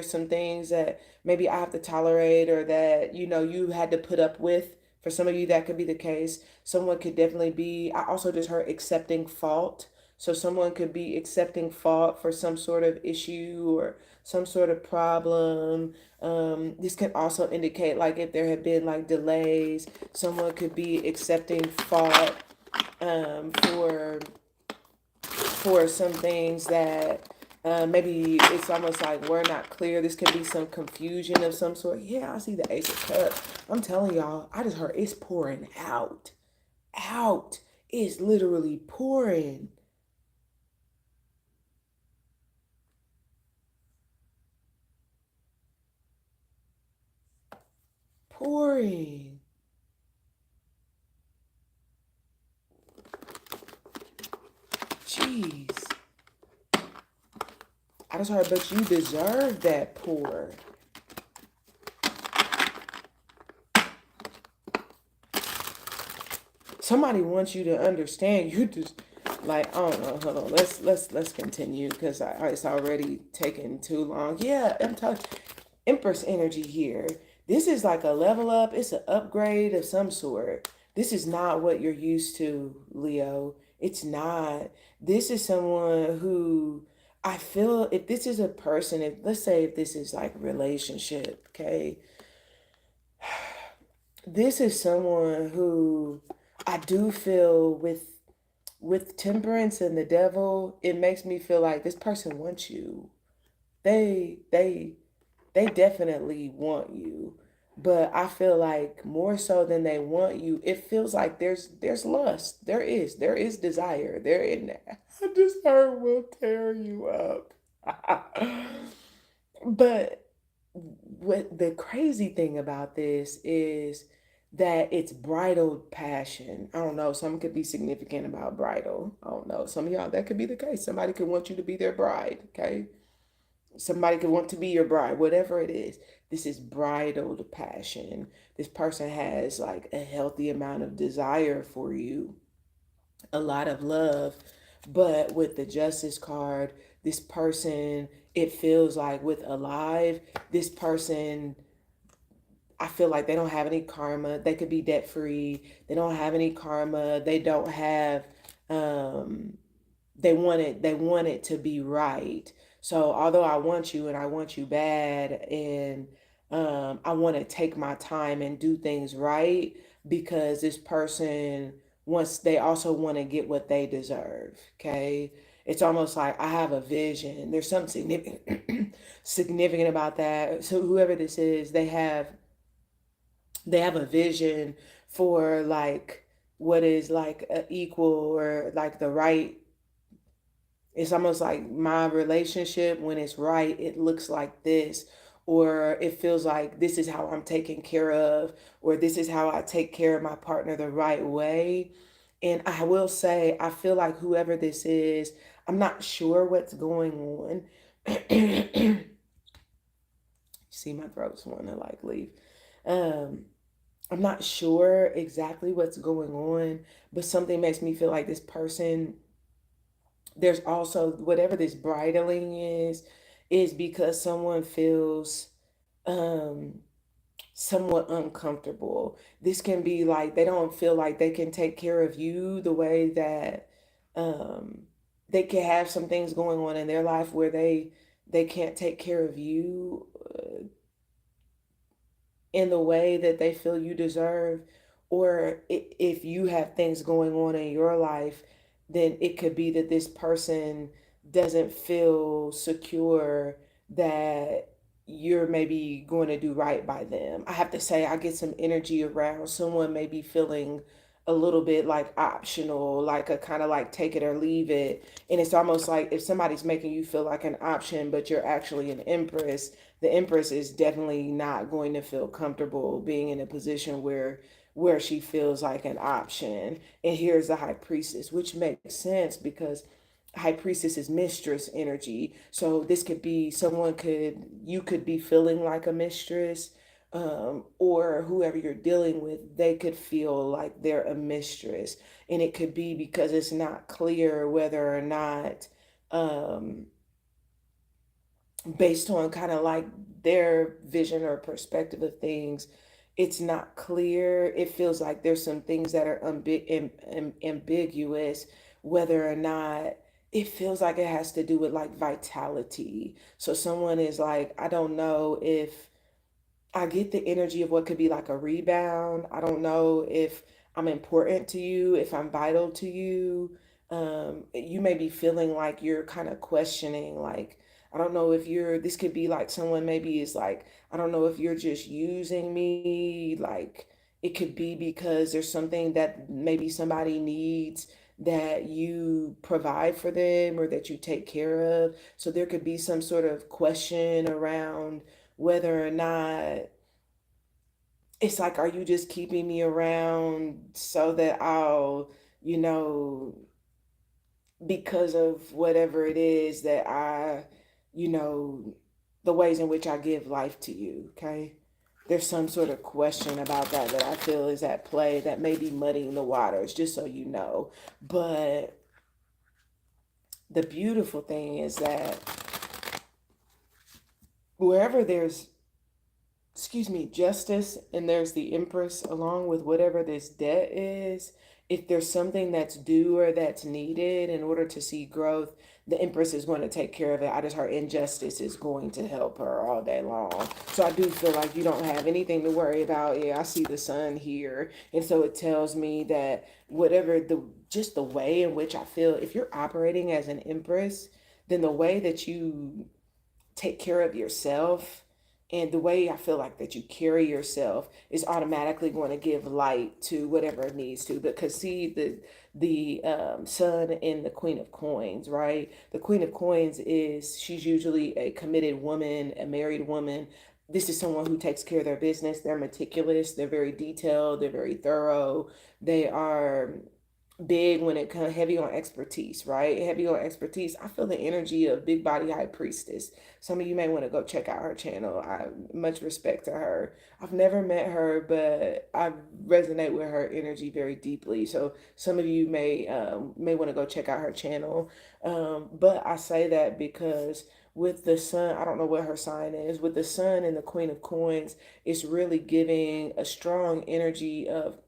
some things that maybe I have to tolerate or that, you had to put up with. For some of you, that could be the case. Someone could definitely be, I also just heard accepting fault. So someone could be accepting fault for some sort of issue or some sort of problem. This can also indicate like if there have been like delays, someone could be accepting fault for some things that maybe it's almost like we're not clear. This could be some confusion of some sort. Yeah, I see the Ace of Cups. I'm telling y'all, I just heard it's pouring out. Out. It's literally pouring. Pouring. Jeez. I just heard, but you deserve that pour. Somebody wants you to understand. You just like, I don't know. Hold on. Let's continue because it's already taken too long. Yeah, I'm talking Empress energy here. This is like a level up. It's an upgrade of some sort. This is not what you're used to, Leo. It's not. This is someone who I feel if this is a person, if let's say if this is like relationship, okay, this is someone who I do feel with temperance and the devil, it makes me feel like this person wants you. They they they definitely want you. But I feel like more so than they want you, it feels like there's lust. There is desire. There in there. I just heard will tear you up. But what the crazy thing about this is that it's bridled passion. I don't know. Some could be significant about bridal. I don't know. Some of y'all, that could be the case. Somebody could want you to be their bride. Okay. Somebody could want to be your bride, whatever it is. This is bridled passion. This person has like a healthy amount of desire for you, a lot of love. But with the justice card, this person, it feels like with alive, this person, I feel like they don't have any karma. They could be debt free. They don't have any karma. They don't have um they want it to be right. So although I want you and I want you bad and I want to take my time and do things right because this person wants they also want to get what they deserve. Okay. It's almost like I have a vision. There's something significant significant about that. So whoever this is, they have a vision for like what is like a equal or like the right. It's almost like my relationship, when it's right, it looks like this, or it feels like this is how I'm taken care of, or this is how I take care of my partner the right way. And I will say, I feel like whoever this is, I'm not sure what's going on. See, my throat's want to like leave. Um, I'm not sure exactly what's going on, but something makes me feel like this person, there's also whatever this bridling is because someone feels um somewhat uncomfortable. This can be like they don't feel like they can take care of you the way that um they can have some things going on in their life where they can't take care of you in the way that they feel you deserve, or if you have things going on in your life, then it could be that this person doesn't feel secure that you're maybe going to do right by them. I have to say, I get some energy around someone maybe feeling a little bit like optional, like a kind of like take it or leave it. And it's almost like if somebody's making you feel like an option, but you're actually an empress, the empress is definitely not going to feel comfortable being in a position where she feels like an option. And here's the high priestess, which makes sense because high priestess is mistress energy. So this could be someone could you could be feeling like a mistress, or whoever you're dealing with, they could feel like they're a mistress. And it could be because it's not clear whether or not um, based on kind of like their vision or perspective of things, it's not clear. It feels like there's some things that are ambiguous, whether or not it feels like it has to do with like vitality. So someone is like, I don't know if I get the energy of what could be like a rebound. I don't know if I'm important to you, if I'm vital to you. You may be feeling like you're kind of questioning, like, I don't know if this could be like someone maybe is like, I don't know if you're just using me. Like, it could be because there's something that maybe somebody needs that you provide for them or that you take care of. So there could be some sort of question around whether or not it's like, are you just keeping me around so that I'll, you know, because of whatever it is that you know, the ways in which I give life to you, okay? There's some sort of question about that I feel is at play that may be muddying the waters, just so you know. But the beautiful thing is that wherever there's justice, and there's the Empress along with whatever this debt is, if there's something that's due or that's needed in order to see growth, the Empress is going to take care of it. I just heard injustice is going to help her all day long. So I do feel like you don't have anything to worry about. Yeah, I see the sun here. And so it tells me that whatever just the way in which I feel, if you're operating as an Empress, then the way that you take care of yourself and the way I feel like that you carry yourself is automatically going to give light to whatever it needs to. Because see, the sun and the Queen of Coins, right? The Queen of Coins is, she's usually a committed woman, a married woman. This is someone who takes care of their business. They're meticulous. They're very detailed. They're very thorough. They are big when it comes, heavy on expertise, right? Heavy on expertise. I feel the energy of Big Body High Priestess. Some of you may want to go check out her channel. I much respect to her. I've never met her, but I resonate with her energy very deeply. So some of you may want to go check out her channel. But I say that because with the sun, I don't know what her sign is. With the sun and the Queen of Coins, it's really giving a strong energy of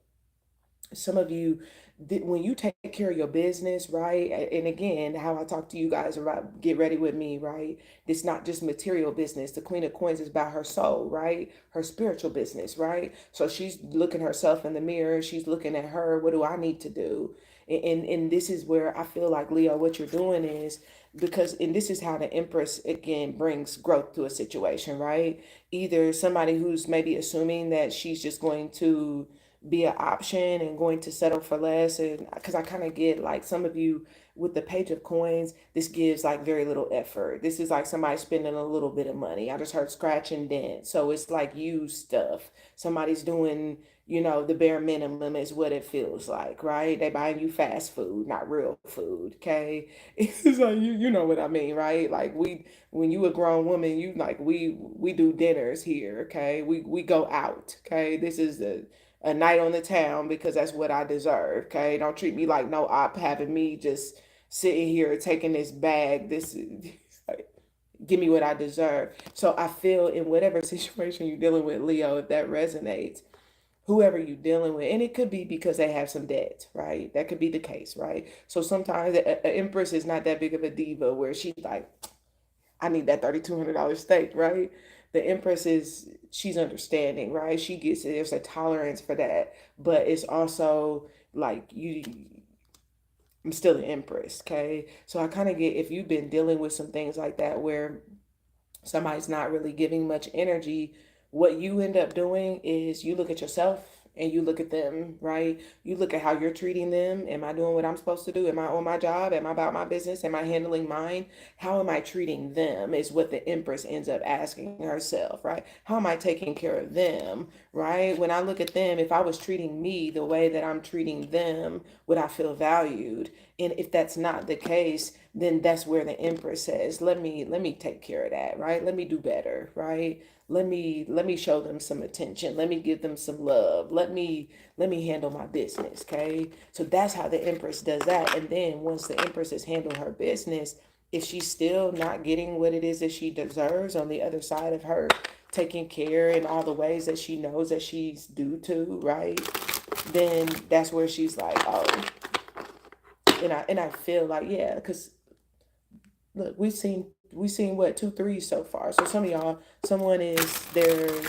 some of you, when you take care of your business, right? And again, how I talk to you guys about get ready with me, right? It's not just material business. The Queen of Coins is about her soul, right? Her spiritual business, right? So she's looking herself in the mirror. She's looking at her. What do I need to do? And this is where I feel like, Leo, what you're doing is because, and this is how the Empress again brings growth to a situation, right? Either somebody who's maybe assuming that she's just going to be an option and going to settle for less. And because I kind of get like some of you with the Page of Coins, this gives like very little effort. This is like somebody spending a little bit of money. I just heard scratch and dent. So it's like used stuff. Somebody's doing, the bare minimum is what it feels like, right? They buying you fast food, not real food, okay? It's like you know what I mean, right? Like when you a grown woman, you like we do dinners here, okay? We go out, okay? This is a night on the town because that's what I deserve, okay? Don't treat me like no op having me just sitting here taking this bag. This like, give me what I deserve. So I feel in whatever situation you're dealing with, Leo, if that resonates, whoever you're dealing with, and it could be because they have some debt, right? That could be the case, right? So sometimes an empress is not that big of a diva where she's like, I need that $3,200 steak, right? The empress she's understanding, right? She gets it. There's a tolerance for that, but it's also like I'm still the empress, okay? So I kind of get if you've been dealing with some things like that where somebody's not really giving much energy, what you end up doing is you look at yourself and you look at them, right? You look at how you're treating them. Am I doing what I'm supposed to do? Am I on my job? Am I about my business? Am I handling mine? How am I treating them is what the Empress ends up asking herself, right? How am I taking care of them, right? When I look at them, if I was treating me the way that I'm treating them, would I feel valued? And if that's not the case, then that's where the Empress says, let me take care of that, right? Let me do better, right? Let me show them some attention. Let me give them some love. Let me handle my business, okay? So that's how the Empress does that. And then once the Empress has handled her business, if she's still not getting what it is that she deserves on the other side of her taking care in all the ways that she knows that she's due to, right? Then that's where she's like, oh, and I feel like, yeah, because look, we've seen what, two threes so far. So some of y'all, someone is they're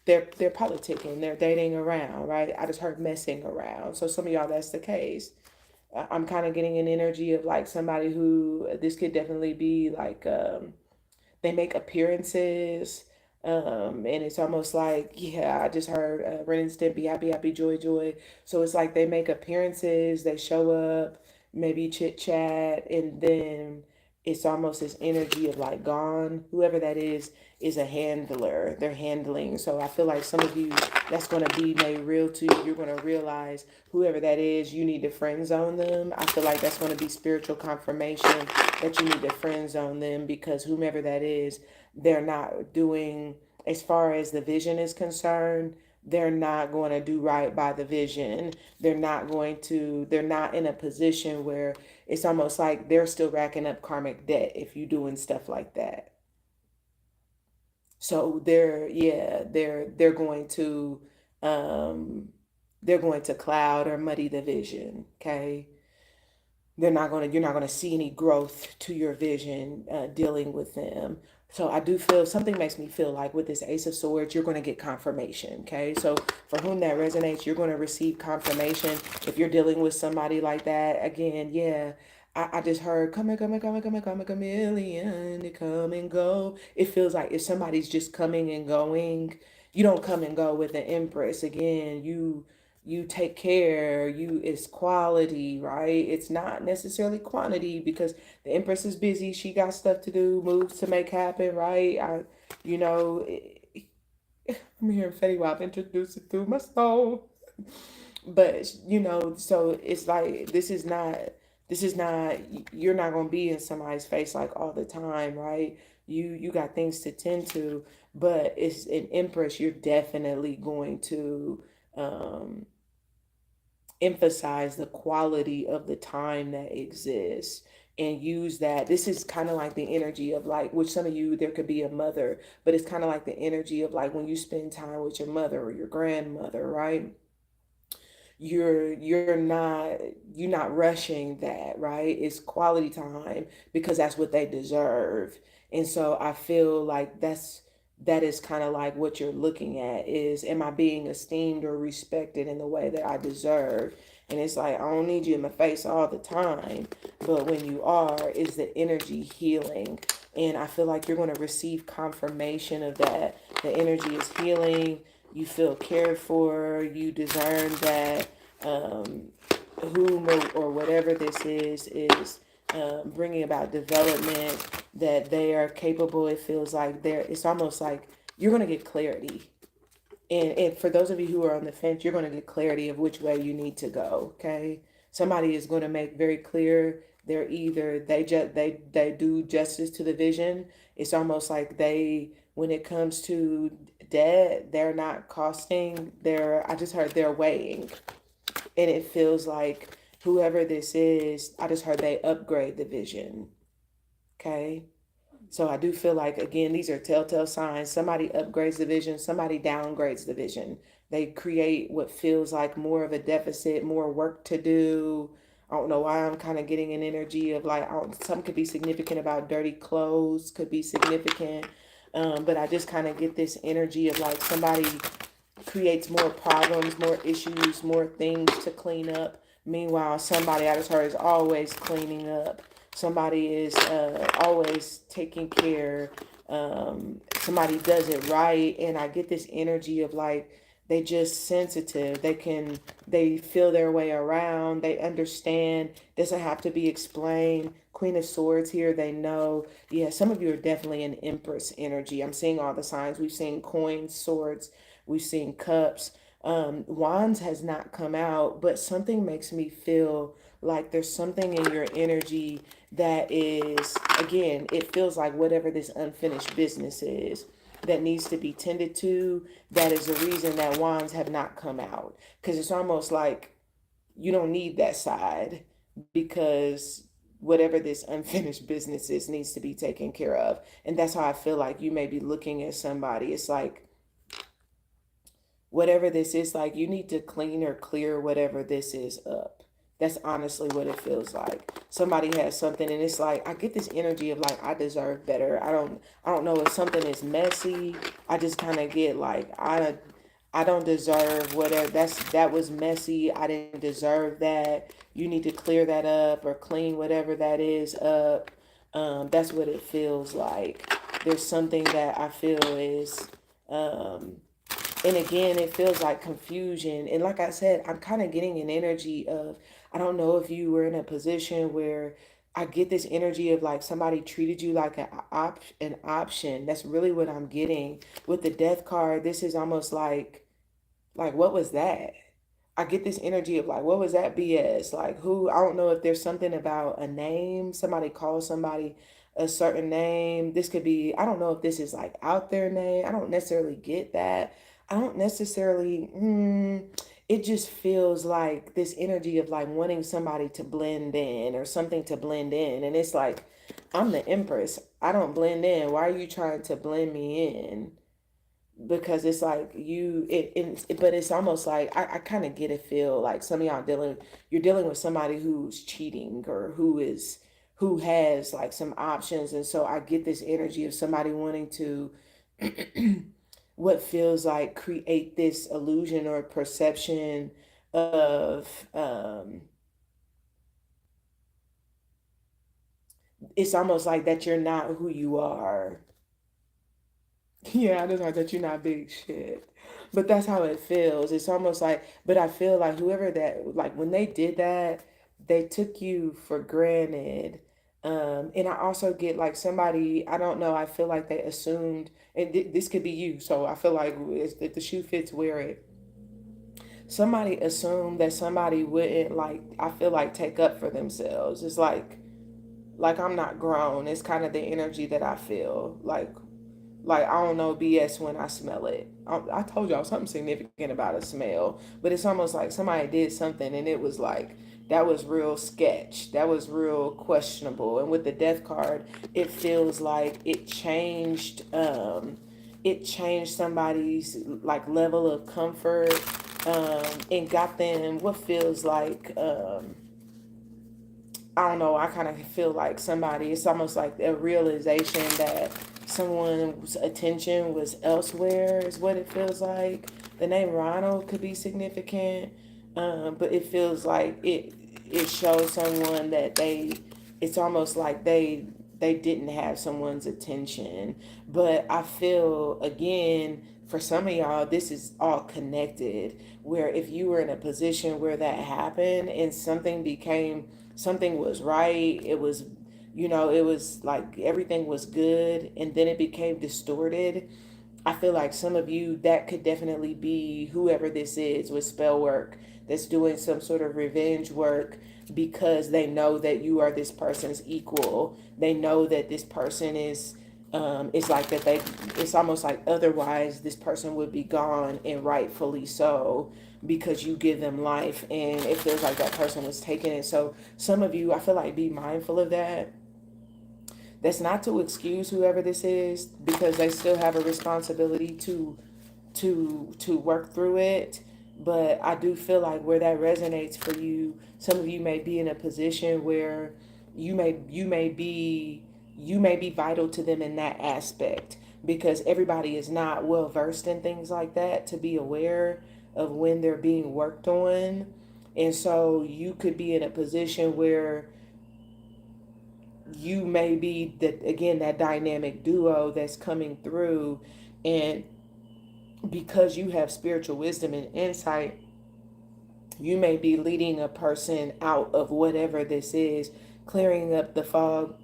politicking, they're dating around, right? I just heard messing around. So some of y'all, that's the case. I'm kind of getting an energy of like somebody who this could definitely be like they make appearances. And it's almost like, yeah, I just heard Ren and Stimpy, happy, happy, joy, joy. So it's like they make appearances, they show up, maybe chit chat, and then it's almost this energy of like gone. Whoever that is a handler. They're handling. So I feel like some of you, that's going to be made real to you. You're going to realize whoever that is, you need to friend zone them. I feel like that's going to be spiritual confirmation that you need to friend zone them because whomever that is, they're not doing, as far as the vision is concerned, they're not going to do right by the vision. They're not in a position where it's almost like they're still racking up karmic debt if you're doing stuff like that. So um they're going to cloud or muddy the vision, okay? You're not gonna see any growth to your vision dealing with them. So I do feel something makes me feel like with this Ace of Swords, you're going to get confirmation. Okay. So for whom that resonates, you're going to receive confirmation. If you're dealing with somebody like that, again, yeah, I just heard come and come and come and come and come and chameleon to come and go. It feels like if somebody's just coming and going, you don't come and go with the Empress. Again, you take care, it's quality, right? It's not necessarily quantity because the Empress is busy, she got stuff to do, moves to make happen, right? You know I'm hearing Fetty Wap introduce it through my soul. But so it's like this is not you're not going to be in somebody's face like all the time, right? You got things to tend to, but it's an Empress, you're definitely going to um emphasize the quality of the time that exists and use that. This is kind of like the energy of like, which some of you, there could be a mother, but it's kind of like the energy of like when you spend time with your mother or your grandmother, right? You're not rushing that, right? It's quality time because that's what they deserve. And so I feel like that is kind of like what you're looking at is, am I being esteemed or respected in the way that I deserve? And it's like, I don't need you in my face all the time, but when you are, is the energy healing? And I feel like you're going to receive confirmation of that. The energy is healing. you feel cared for, you discern that whom or whatever this is bringing about development, that they are capable. It feels like it's almost like you're going to get clarity. And for those of you who are on the fence, you're going to get clarity of which way you need to go. Okay, somebody is going to make very clear they're either they do justice to the vision. It's almost like when it comes to debt, they're not costing. I just heard they're weighing, and it feels like whoever this is, I just heard they upgrade the vision. Okay. So I do feel like, again, these are telltale signs. Somebody upgrades the vision, somebody downgrades the vision. They create what feels like more of a deficit, more work to do. I don't know why I'm kind of getting an energy of like, some could be significant about dirty clothes, could be significant. But I just kind of get this energy of like somebody creates more problems, more issues, more things to clean up. Meanwhile, somebody I just heard is always cleaning up. Somebody is always taking care. Somebody does it right. And I get this energy of like, they just sensitive. They feel their way around. They understand. Doesn't have to be explained. Queen of Swords here. They know. Yeah, some of you are definitely an Empress energy. I'm seeing all the signs. We've seen coins, swords. We've seen cups. Wands has not come out, but something makes me feel like there's something in your energy that is, again, it feels like whatever this unfinished business is that needs to be tended to, that is the reason that wands have not come out. Because it's almost like you don't need that side, because whatever this unfinished business is needs to be taken care of. And that's how I feel like you may be looking at somebody. It's like, whatever this is, like you need to clean or clear whatever this is up. That's honestly what it feels like. Somebody has something and it's like I get this energy of like I deserve better. I don't know if something is messy. I just kind of get like I don't deserve whatever that was messy. I didn't deserve that. You need to clear that up or clean whatever that is up. That's what it feels like. There's something that I feel is and again, it feels like confusion. And like I said, I'm kind of getting an energy of, I don't know if you were in a position where I get this energy of like somebody treated you like an option. That's really what I'm getting with the death card. This is almost like what was that? I get this energy of like, what was that BS? Like who, I don't know if there's something about a name. Somebody calls somebody a certain name. This could be, I don't know if this is like out their name. I don't necessarily get that. I don't necessarily, it just feels like this energy of like wanting somebody to blend in or something to blend in. And it's like, I'm the Empress. I don't blend in. Why are you trying to blend me in? Because it's like but it's almost like I kind of get a feel like some of y'all you're dealing with somebody who's cheating or who has like some options. And so I get this energy of somebody wanting to what feels like create this illusion or perception of it's almost like that you're not who you are. Yeah, I just heard that you're not big shit. But that's how it feels. It's almost like, but I feel like whoever that, like when they did that, they took you for granted. And I also get like somebody, I don't know, I feel like they assumed, and this could be you. So I feel like if the shoe fits, wear it. Somebody assumed that somebody wouldn't like, I feel like take up for themselves. It's like I'm not grown. It's kind of the energy that I feel like I don't know BS when I smell it. I told y'all something significant about a smell, but it's almost like somebody did something and it was like that was real sketch. That was real questionable. And with the death card, it feels like it changed somebody's like level of comfort and got them what feels like I don't know, I kind of feel like somebody, it's almost like a realization that someone's attention was elsewhere, is what it feels like. The name Ronald could be significant, but it feels like it shows someone that it's almost like they didn't have someone's attention. But I feel, again, for some of y'all, this is all connected, where if you were in a position where that happened and something was right, it was, it was like everything was good, and then it became distorted. I feel like some of you, that could definitely be whoever this is with spell work that's doing some sort of revenge work, because they know that you are this person's equal. They know that this person is, it's like that it's almost like otherwise this person would be gone, and rightfully so, because you give them life, and it feels like that person was taking it. So some of you, I feel like, be mindful of that. That's not to excuse whoever this is, because they still have a responsibility to work through it. But I do feel like where that resonates for you, some of you may be in a position where you may be vital to them in that aspect, because everybody is not well versed in things like that to be aware of when they're being worked on. And so you could be in a position where you may be that, again, that dynamic duo that's coming through. And because you have spiritual wisdom and insight, you may be leading a person out of whatever this is, clearing up the fog,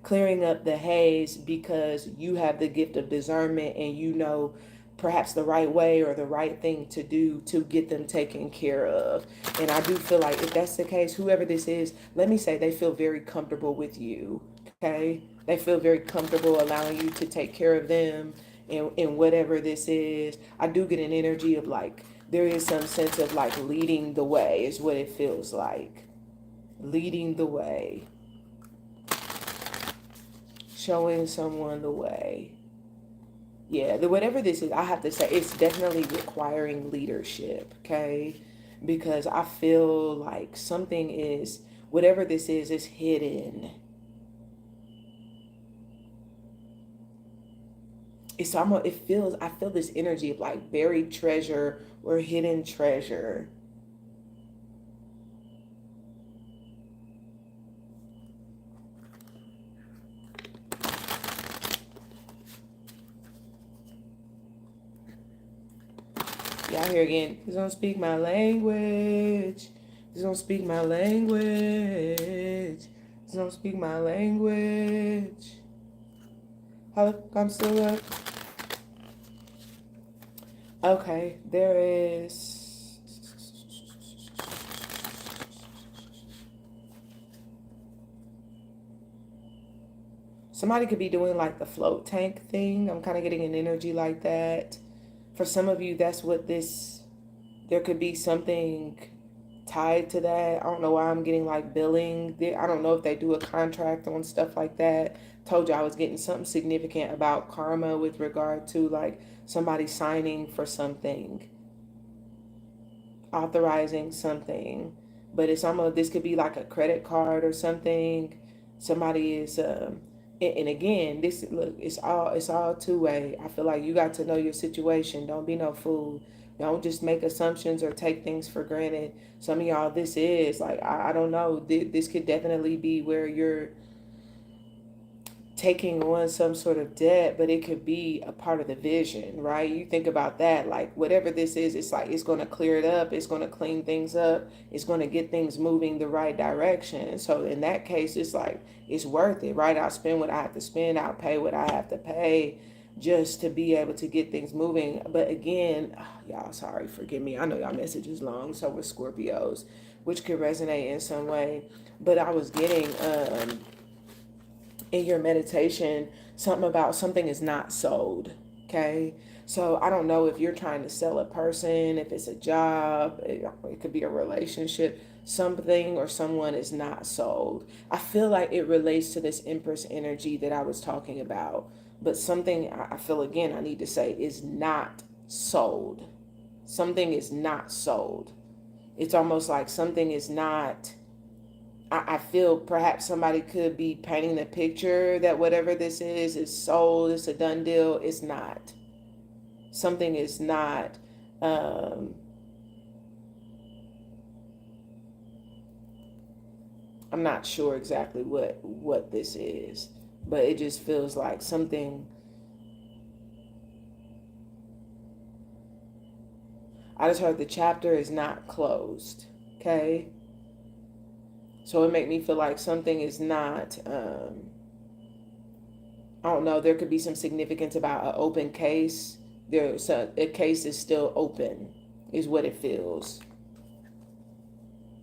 clearing up the haze, because you have the gift of discernment, and perhaps the right way or the right thing to do to get them taken care of. And I do feel like if that's the case, whoever this is, let me say they feel very comfortable with you. Okay? They feel very comfortable allowing you to take care of them in whatever this is. I do get an energy of like, there is some sense of like leading the way is what it feels like. Leading the way. Showing someone the way. Yeah, whatever this is, I have to say, it's definitely requiring leadership, okay? Because I feel like whatever this is hidden. It's almost, I feel this energy of like buried treasure or hidden treasure. Y'all hear again, please don't speak my language. Please don't speak my language. Please don't speak my language. Hello, I'm still up. Okay, there is... Somebody could be doing like the float tank thing. I'm kind of getting an energy like that. For some of you, that's what there could be something tied to that. I don't know why I'm getting like billing. I don't know if they do a contract on stuff like that. Told you I was getting something significant about karma with regard to like somebody signing for something, authorizing something. But it's almost, this could be like a credit card or something. Somebody is and again, look, it's all two-way. I feel like you got to know your situation. Don't be no fool. Don't just make assumptions or take things for granted. Some of y'all, this is like, I don't know, this could definitely be where you're taking on some sort of debt, but it could be a part of the vision, right? You think about that, like whatever this is, it's like it's going to clear it up, it's going to clean things up, it's going to get things moving the right direction. So in that case, it's like it's worth it, right? I'll spend what I have to spend, I'll pay what I have to pay, just to be able to get things moving. But again, y'all, sorry, forgive me, I know y'all message is long, so with Scorpios, which could resonate in some way. But I was getting in your meditation something about something is not sold. Okay, so I don't know if you're trying to sell a person, if it's a job, it could be a relationship, something or someone is not sold. I feel like it relates to this Empress energy that I was talking about, but something I feel, again, I need to say, is not sold. Something is not sold. It's almost like something is not, I feel perhaps somebody could be painting the picture that whatever this is sold, it's a done deal. It's not. Something is not. I'm not sure exactly what this is, but it just feels like something. I just heard the chapter is not closed. Okay, so it made me feel like something is not. I don't know. There could be some significance about an open case. There's a case is still open, is what it feels.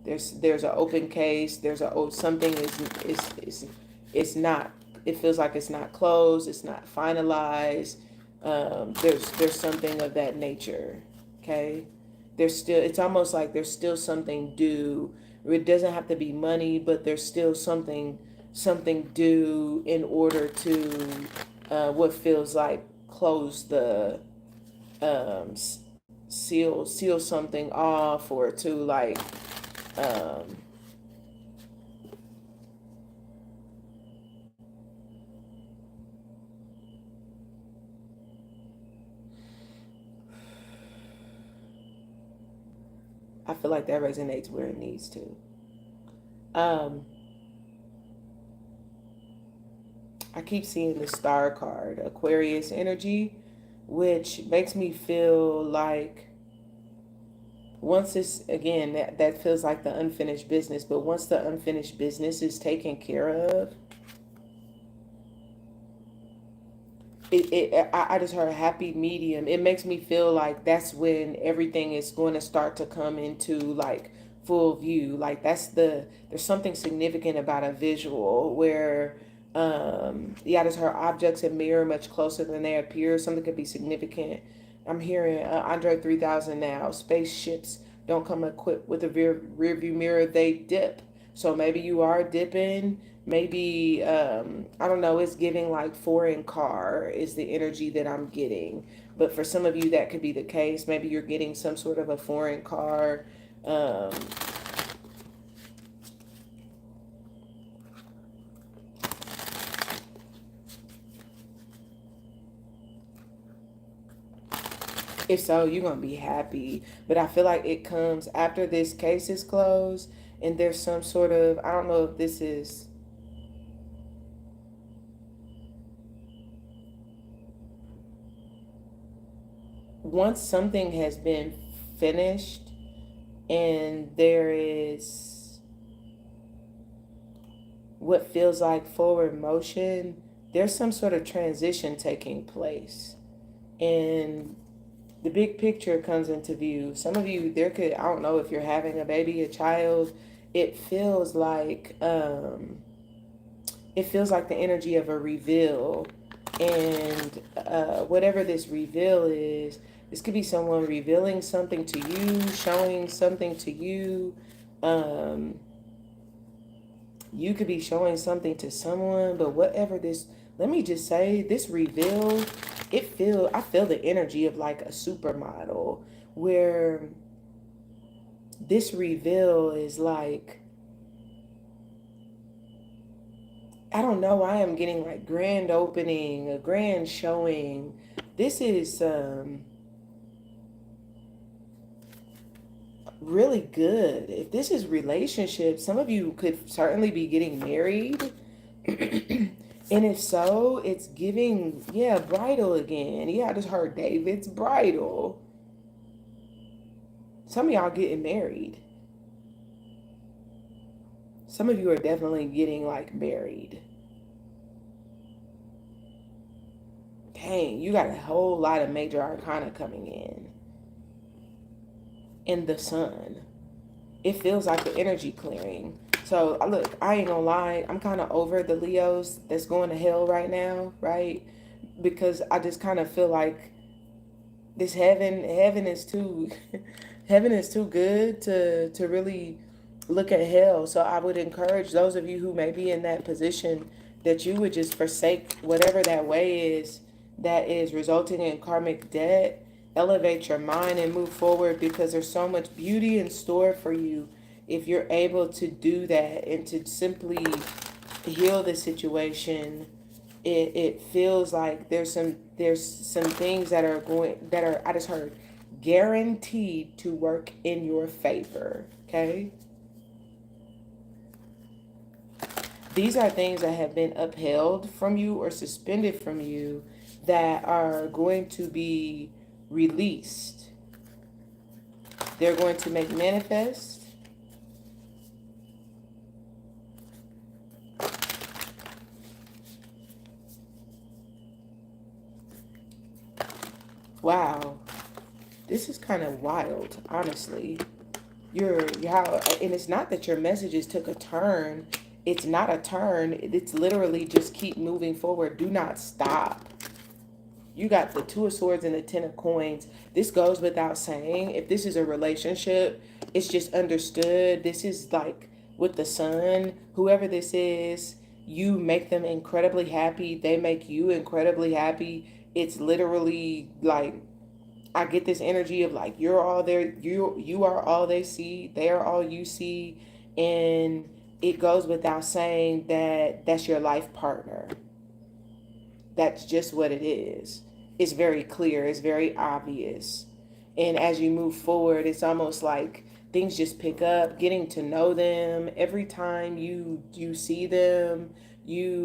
There's an open case. There's a something is it's not. It feels like it's not closed. It's not finalized. There's something of that nature. Okay, there's still. It's almost like there's still something due. It doesn't have to be money, but there's still something due in order to what feels like close the um, seal something off, or to like um, I feel like that resonates where it needs to. Um, I keep seeing the star card, Aquarius energy, which makes me feel like once it's again that feels like the unfinished business, but once the unfinished business is taken care of, I just heard a happy medium. It makes me feel like that's when everything is going to start to come into like full view. Like there's something significant about a visual where yeah, I just heard objects and mirror much closer than they appear. Something could be significant. I'm hearing Andre 3000 now. Spaceships don't come equipped with a rear view mirror, they dip. So maybe you are dipping. Maybe I don't know, it's giving like foreign car is the energy that I'm getting. But for some of you that could be the case. Maybe you're getting some sort of a foreign car. um, if so, you're gonna be happy. But I feel like it comes after this case is closed, and there's some sort of, I don't know if this is, once something has been finished and there is what feels like forward motion, there's some sort of transition taking place. And the big picture comes into view. Some of you, there could, I don't know if you're having a baby, a child, it feels like the energy of a reveal. And whatever this reveal is, this could be someone revealing something to you, showing something to you. Um, you could be showing something to someone, but whatever this, let me just say, this reveal, I feel the energy of like a supermodel, where this reveal is like, I don't know, I am getting like grand opening, a grand showing. This is really good. If this is relationship, some of you could certainly be getting married. And if so, it's giving, yeah, bridal again. Yeah, I just heard David's bridal. Some of y'all getting married. Some of you are definitely getting like married. Dang, you got a whole lot of major arcana coming in. And the sun. It feels like the energy clearing. So look, I ain't gonna lie, I'm kind of over the Leos that's going to hell right now, right? Because I just kind of feel like this heaven is too heaven is too good to really look at hell. So I would encourage those of you who may be in that position that you would just forsake whatever that way is that is resulting in karmic debt. Elevate your mind and move forward, because there's so much beauty in store for you if you're able to do that and to simply heal the situation. It feels like there's some things that are I just heard guaranteed to work in your favor. Okay. These are things that have been upheld from you or suspended from you that are going to be released. They're going to make manifest. Wow. This is kind of wild, honestly. And it's not that your messages took a turn. It's not a turn. It's literally just keep moving forward. Do not stop. You got the Two of Swords and the Ten of Coins. This goes without saying. If this is a relationship, it's just understood. This is like with the Sun, whoever this is, you make them incredibly happy. They make you incredibly happy. It's literally like, I get this energy of like, you're all there, you are all they see, they are all you see. And it goes without saying that that's your life partner. That's just what it is. It's very clear, it's very obvious. And as you move forward, it's almost like things just pick up, getting to know them. Every time you see them,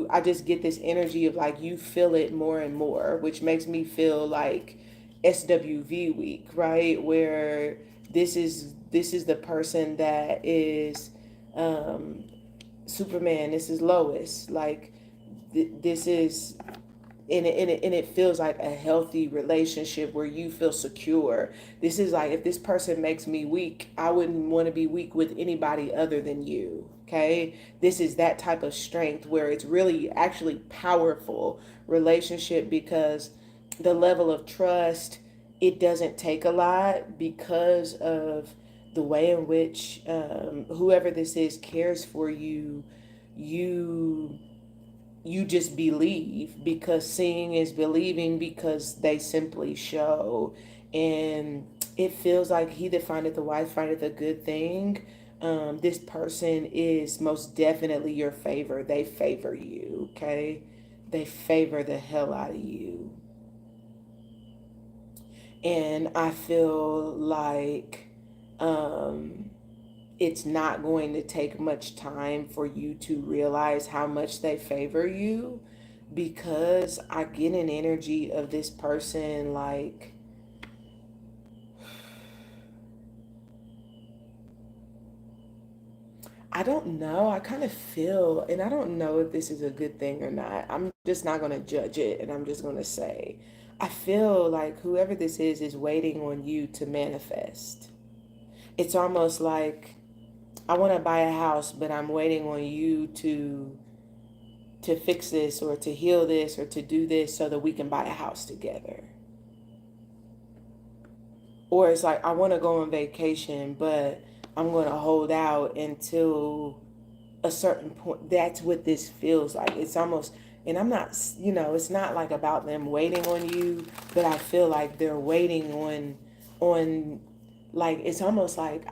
I just get this energy of like you feel it more and more, which makes me feel like SWV week, right? Where this is the person that is Superman, this is Lois, like this is, and it feels like a healthy relationship where you feel secure. This is like, if this person makes me weak, I wouldn't want to be weak with anybody other than you. Okay, this is that type of strength where it's really actually powerful relationship, because the level of trust, it doesn't take a lot because of the way in which whoever this is cares for you. you you just believe, because seeing is believing, because they simply show. And it feels like he that findeth the wife findeth a good thing. This person is most definitely your favor. They favor you, okay? They favor the hell out of you. And I feel like it's not going to take much time for you to realize how much they favor you, because I get an energy of this person like, I don't know. I kind of feel, and I don't know if this is a good thing or not. I'm just not going to judge it, and I'm just going to say, I feel like whoever this is waiting on you to manifest. It's almost like, I want to buy a house, but I'm waiting on you to fix this or to heal this or to do this so that we can buy a house together. Or it's like, I want to go on vacation, but I'm going to hold out until a certain point. That's what this feels like. It's almost, and I'm not, it's not like about them waiting on you, but I feel like they're waiting on, like, it's almost like,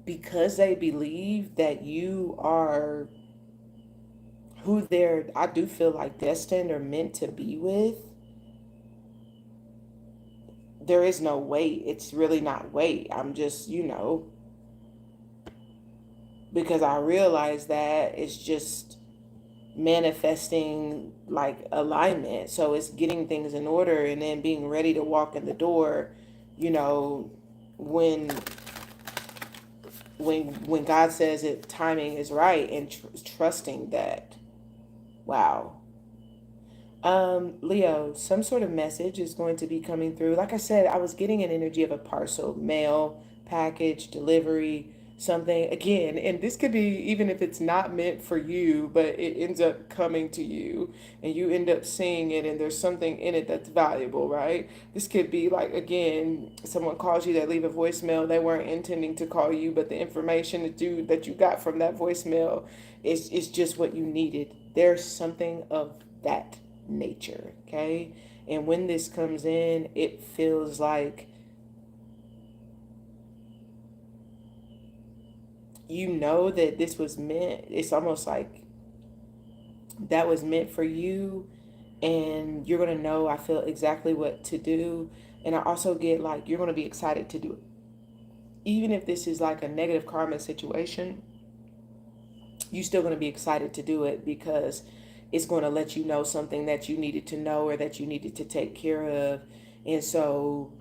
because they believe that you are who I do feel like destined or meant to be with. There is no wait. It's really not wait. I'm just, because I realize that it's just manifesting like alignment. So it's getting things in order and then being ready to walk in the door, when when God says it, timing is right, and trusting that. Wow. Leo, some sort of message is going to be coming through. Like I said, I was getting an energy of a parcel, mail, package, delivery, something. Again, and this could be even if it's not meant for you, but it ends up coming to you and you end up seeing it and there's something in it that's valuable, right? This could be like, again, someone calls you, they leave a voicemail, they weren't intending to call you, but the information that you got from that voicemail is just what you needed. There's something of that nature, okay? And when this comes in, it feels like that this was meant. It's almost like that was meant for you, and you're going to know, I feel, exactly what to do. And I also get like you're going to be excited to do it. Even if this is like a negative karma situation, you're still going to be excited to do it because it's going to let you know something that you needed to know or that you needed to take care of. And so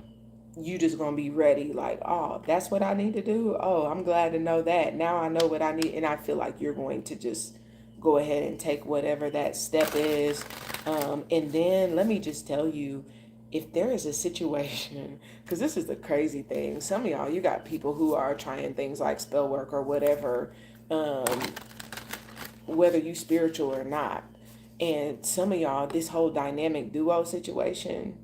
you just going to be ready, like, oh, that's what I need to do. Oh, I'm glad to know that. Now I know what I need. And I feel like you're going to just go ahead and take whatever that step is. And then let me just tell you, if there is a situation, because this is the crazy thing, some of y'all, you got people who are trying things like spell work or whatever, um, whether you spiritual or not. And some of y'all, this whole dynamic duo situation,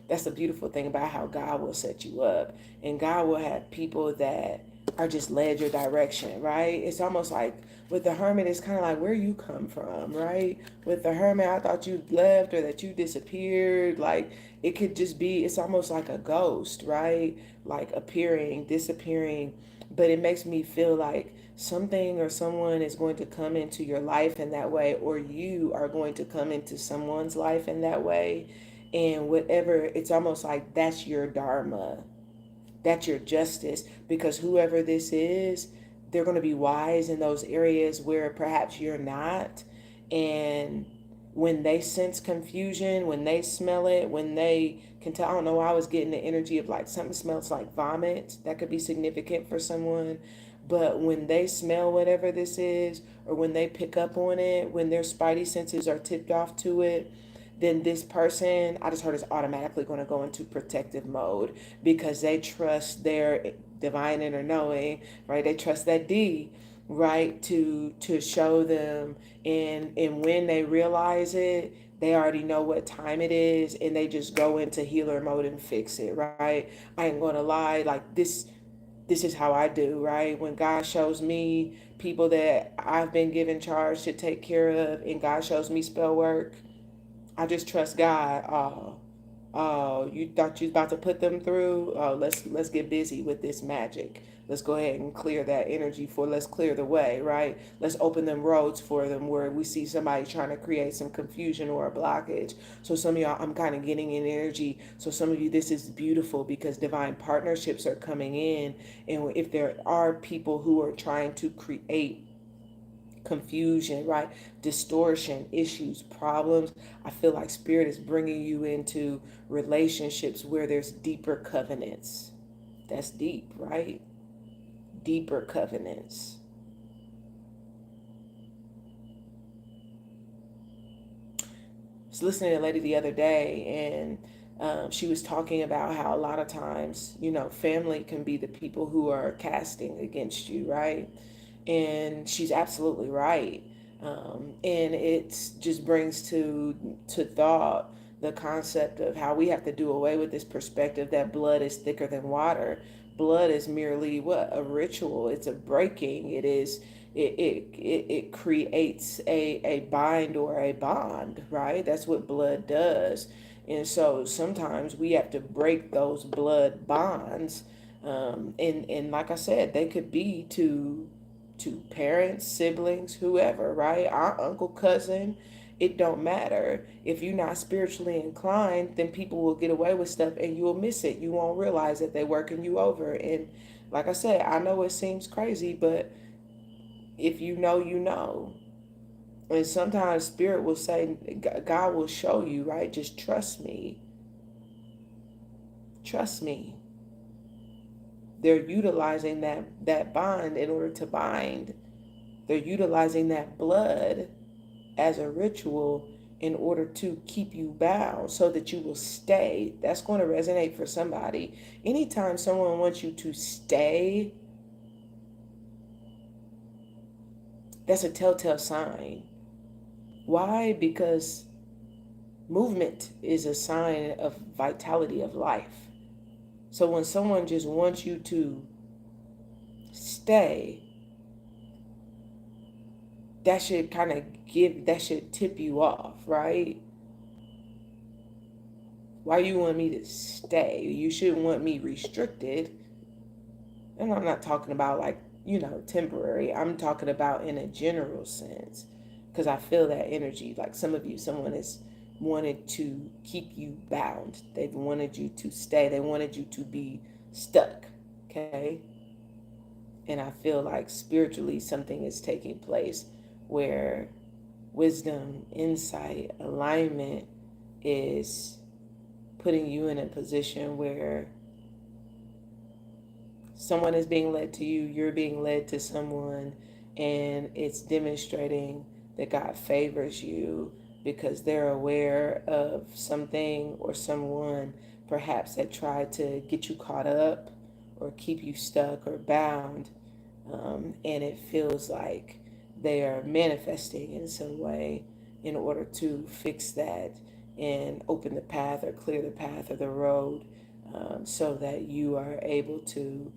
that's the beautiful thing about how God will set you up. And God will have people that are just led your direction, right? It's almost like with the hermit, it's kind of like where you come from, right? With the hermit, I thought you left or that you disappeared. Like it could just be, it's almost like a ghost, right? Like appearing, disappearing. But it makes me feel like something or someone is going to come into your life in that way, or you are going to come into someone's life in that way. And whatever, it's almost like that's your dharma, that's your justice, because whoever this is, they're going to be wise in those areas where perhaps you're not. And when they sense confusion, when they smell it, when they can tell, I don't know, I was getting the energy of like something smells like vomit. That could be significant for someone. But when they smell whatever this is, or when they pick up on it, when their spidey senses are tipped off to it, then this person, I just heard, is automatically going to go into protective mode because they trust their divine inner knowing, right? They trust that D, right, to show them, and when they realize it, they already know what time it is, and they just go into healer mode and fix it, right? I ain't gonna lie, like this is how I do, right? When God shows me people that I've been given charge to take care of, and God shows me spell work, I just trust God. Oh, you thought you was about to put them through? Oh, let's get busy with this magic. Let's go ahead and clear that energy let's clear the way, right? Let's open them roads for them where we see somebody trying to create some confusion or a blockage. So some of y'all, I'm kind of getting in energy. So some of you, this is beautiful because divine partnerships are coming in. And if there are people who are trying to create confusion, right? Distortion, issues, problems. I feel like Spirit is bringing you into relationships where there's deeper covenants. That's deep, right? Deeper covenants. I was listening to a lady the other day, and she was talking about how a lot of times, family can be the people who are casting against you, right? And she's absolutely right. And it just brings to thought the concept of how we have to do away with this perspective that blood is thicker than water. Blood is merely what? A ritual. It's a breaking. It creates a bind or a bond, right? That's what blood does. And so sometimes we have to break those blood bonds. And like I said, they could be to parents, siblings, whoever, right? Our uncle, cousin, it don't matter. If you're not spiritually inclined, then people will get away with stuff and you will miss it. You won't realize that they're working you over. And like I said, I know it seems crazy, but if you know, you know. And sometimes Spirit will say, God will show you, right? Just trust me. Trust me. They're utilizing that bond in order to bind. They're utilizing that blood as a ritual in order to keep you bound so that you will stay. That's going to resonate for somebody. Anytime someone wants you to stay, that's a telltale sign. Why? Because movement is a sign of vitality of life. So when someone just wants you to stay, that should that should tip you off, right? Why you want me to stay? You shouldn't want me restricted. And I'm not talking about like, temporary. I'm talking about in a general sense. Because I feel that energy. Like some of you, someone has wanted to keep you bound. They've wanted you to stay. They wanted you to be stuck. Okay? And I feel like spiritually something is taking place where wisdom, insight, alignment is putting you in a position where someone is being led to you, you're being led to someone, and it's demonstrating that God favors you because they're aware of something or someone perhaps that tried to get you caught up or keep you stuck or bound. And it feels like they are manifesting in some way in order to fix that and open the path or clear the path or the road, so that you are able to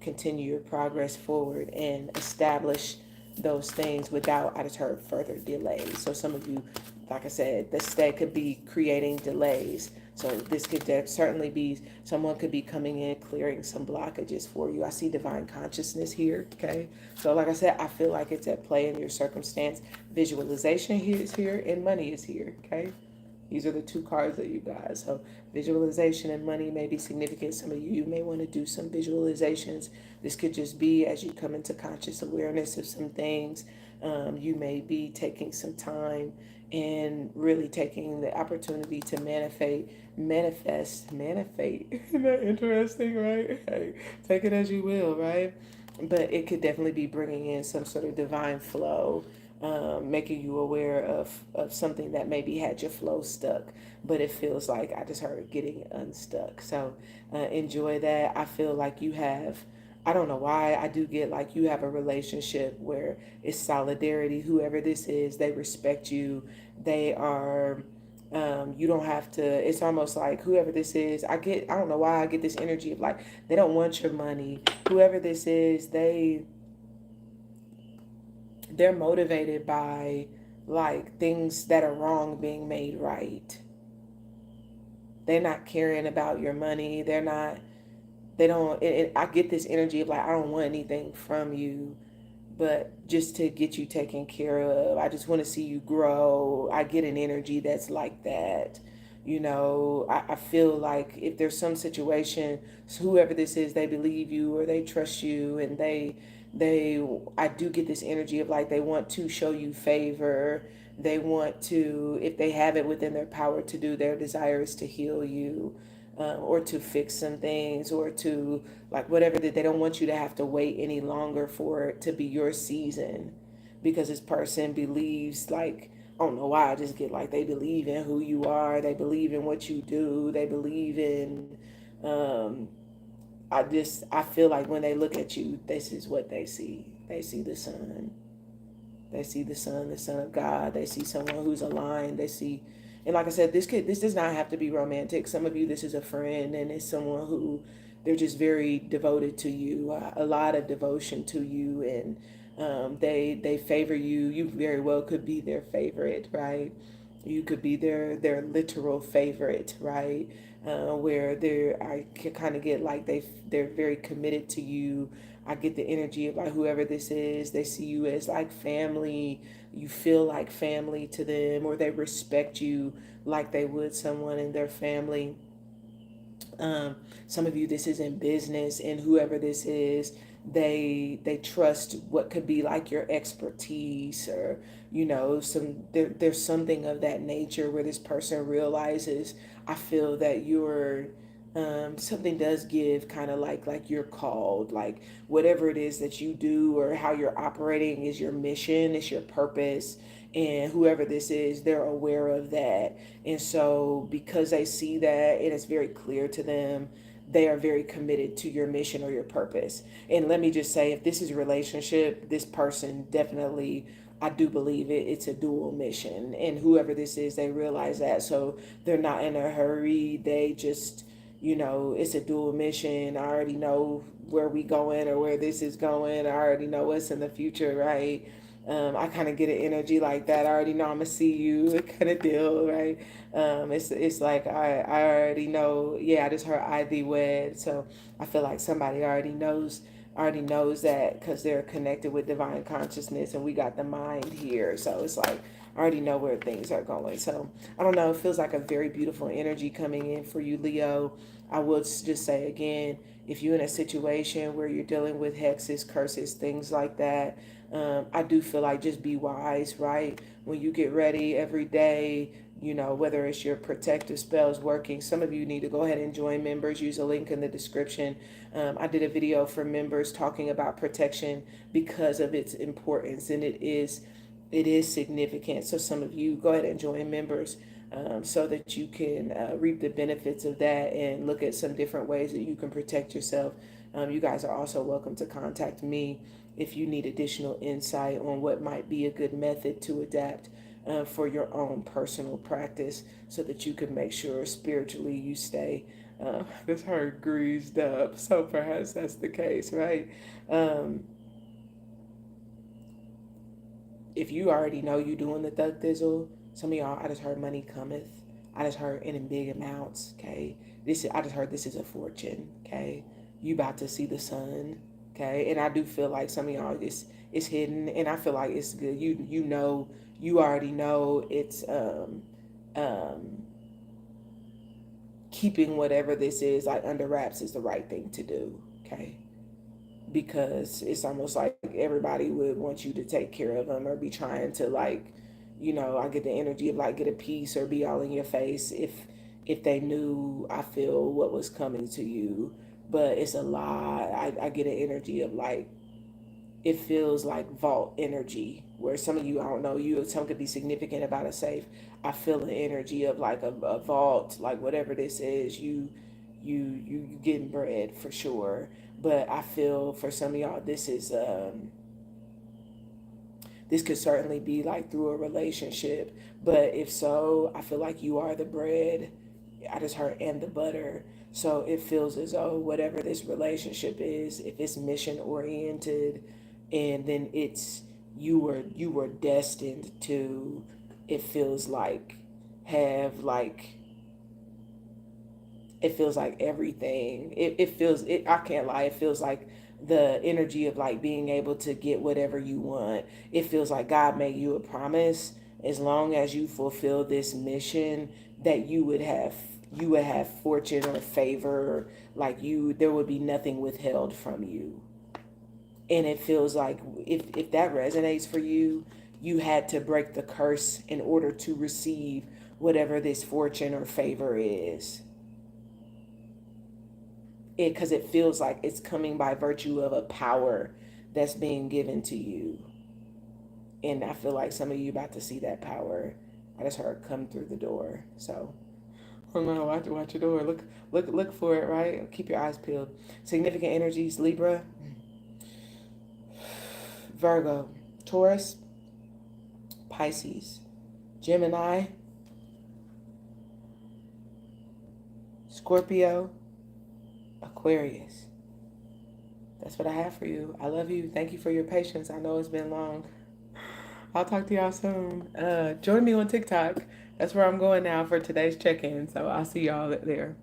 continue your progress forward and establish those things without, I just heard, further delays. So some of you, like I said, that could be creating delays. So this could certainly be, someone could be coming in, clearing some blockages for you. I see divine consciousness here, okay? So like I said, I feel like it's at play in your circumstance. Visualization is here and money is here, okay? These are the two cards that you got. So visualization and money may be significant. Some of you may want to do some visualizations. This could just be as you come into conscious awareness of some things. You may be taking some time and really taking the opportunity to manifest. Isn't that interesting, right? Hey, take it as you will, right? But it could definitely be bringing in some sort of divine flow, making you aware of something that maybe had your flow stuck, but it feels like, I just heard, getting unstuck. So enjoy that. I feel like you have, I don't know why, I do get like you have a relationship where it's solidarity. Whoever this is, they respect you. They are, you don't have to, it's almost like whoever this is, I don't know why I get this energy of like, they don't want your money. Whoever this is, they're motivated by like things that are wrong being made right. They're not caring about your money. They don't, I get this energy of like, I don't want anything from you, but just to get you taken care of. I just want to see you grow. I get an energy that's like that. I feel like if there's some situation, whoever this is, they believe you or they trust you, and I do get this energy of like they want to show you favor. They want to, if they have it within their power to do, their desire is to heal you, or to fix some things, or to like whatever, that they don't want you to have to wait any longer for it to be your season, because this person believes like, I don't know why, I just get like they believe in who you are, they believe in what you do, they believe in, um I feel like when they look at you, this is what they see. They see the sun. They see the Son of God. They see someone who's aligned. They see, and like I said, this does not have to be romantic. Some of you, this is a friend, and it's someone who they're just very devoted to you, a lot of devotion to you, and they favor you. You very well could be their favorite, right? You could be their literal favorite, right? Where I can kind of get like they're very committed to you. I get the energy of like whoever this is, they see you as like family. You feel like family to them, or they respect you like they would someone in their family. Some of you, this is in business, and whoever this is, they trust what could be like your expertise, or there's something of that nature where this person realizes, I feel that you're, something does give kind of like you're called, like whatever it is that you do or how you're operating is your mission, is your purpose, and whoever this is, they're aware of that. And so because they see that and it's very clear to them, they are very committed to your mission or your purpose. And let me just say, if this is a relationship, this person definitely, I do believe it's a dual mission. And whoever this is, they realize that. So they're not in a hurry. They just, it's a dual mission. I already know where we going or where this is going. I already know what's in the future, right? I kind of get an energy like that. I already know I'm gonna see you, kind of deal, right? It's like I already know. Yeah, I just heard Ivy wed, so I feel like somebody already knows that because they're connected with divine consciousness, and we got the mind here. So it's like I already know where things are going. So I don't know. It feels like a very beautiful energy coming in for you, Leo. I will just say again, if you're in a situation where you're dealing with hexes, curses, things like that, I do feel like just be wise, right? When you get ready every day, you know, whether it's your protective spells working. Some of you need to go ahead and join members. Use a link in the description. I did a video for members talking about protection because of its importance, and it is significant. So some of you go ahead and join members, so that you can reap the benefits of that and look at some different ways that you can protect yourself. You guys are also welcome to contact me if you need additional insight on what might be a good method to adapt for your own personal practice, so that you can make sure spiritually you stay this heart greased up. So perhaps that's the case, right? Um, if you already know you doing the thug thizzle, some of y'all, I just heard money cometh. I just heard in big amounts. Okay, I just heard this is a fortune. Okay, you about to see the sun. Okay, and I do feel like some of y'all it's hidden, and I feel like it's good. You know, you already know it's um keeping whatever this is like under wraps is the right thing to do. Okay, because it's almost like everybody would want you to take care of them or be trying to, like, you know, I get the energy of like get a piece or be all in your face if they knew, I feel, what was coming to you. But it's a lot. I get an energy of like, it feels like vault energy, where some of you, I don't know, you, some could be significant about a safe. I feel an energy of like a vault, like whatever this is, you getting bread for sure. But I feel for some of y'all, this could certainly be like through a relationship. But if so, I feel like you are the bread. I just heard and the butter. So it feels as though whatever this relationship is, if it's mission oriented, and then it's you were destined to, it feels like, have like, it feels like everything. It feels it. I can't lie. It feels like the energy of like being able to get whatever you want. It feels like God made you a promise. As long as you fulfill this mission, that you would have fortune or favor. Like there would be nothing withheld from you. And it feels like if that resonates for you, you had to break the curse in order to receive whatever this fortune or favor is. Because it feels like it's coming by virtue of a power that's being given to you. And I feel like some of you about to see that power. I just heard come through the door. So, oh no, watch your door. Look for it, right? Keep your eyes peeled. Significant energies: Libra, Virgo, Taurus, Pisces, Gemini, Scorpio, Aquarius. That's what I have for you. I love you. Thank you for your patience. I know it's been long. I'll talk to y'all soon. Join me on TikTok. That's where I'm going now for today's check-in. So I'll see y'all there.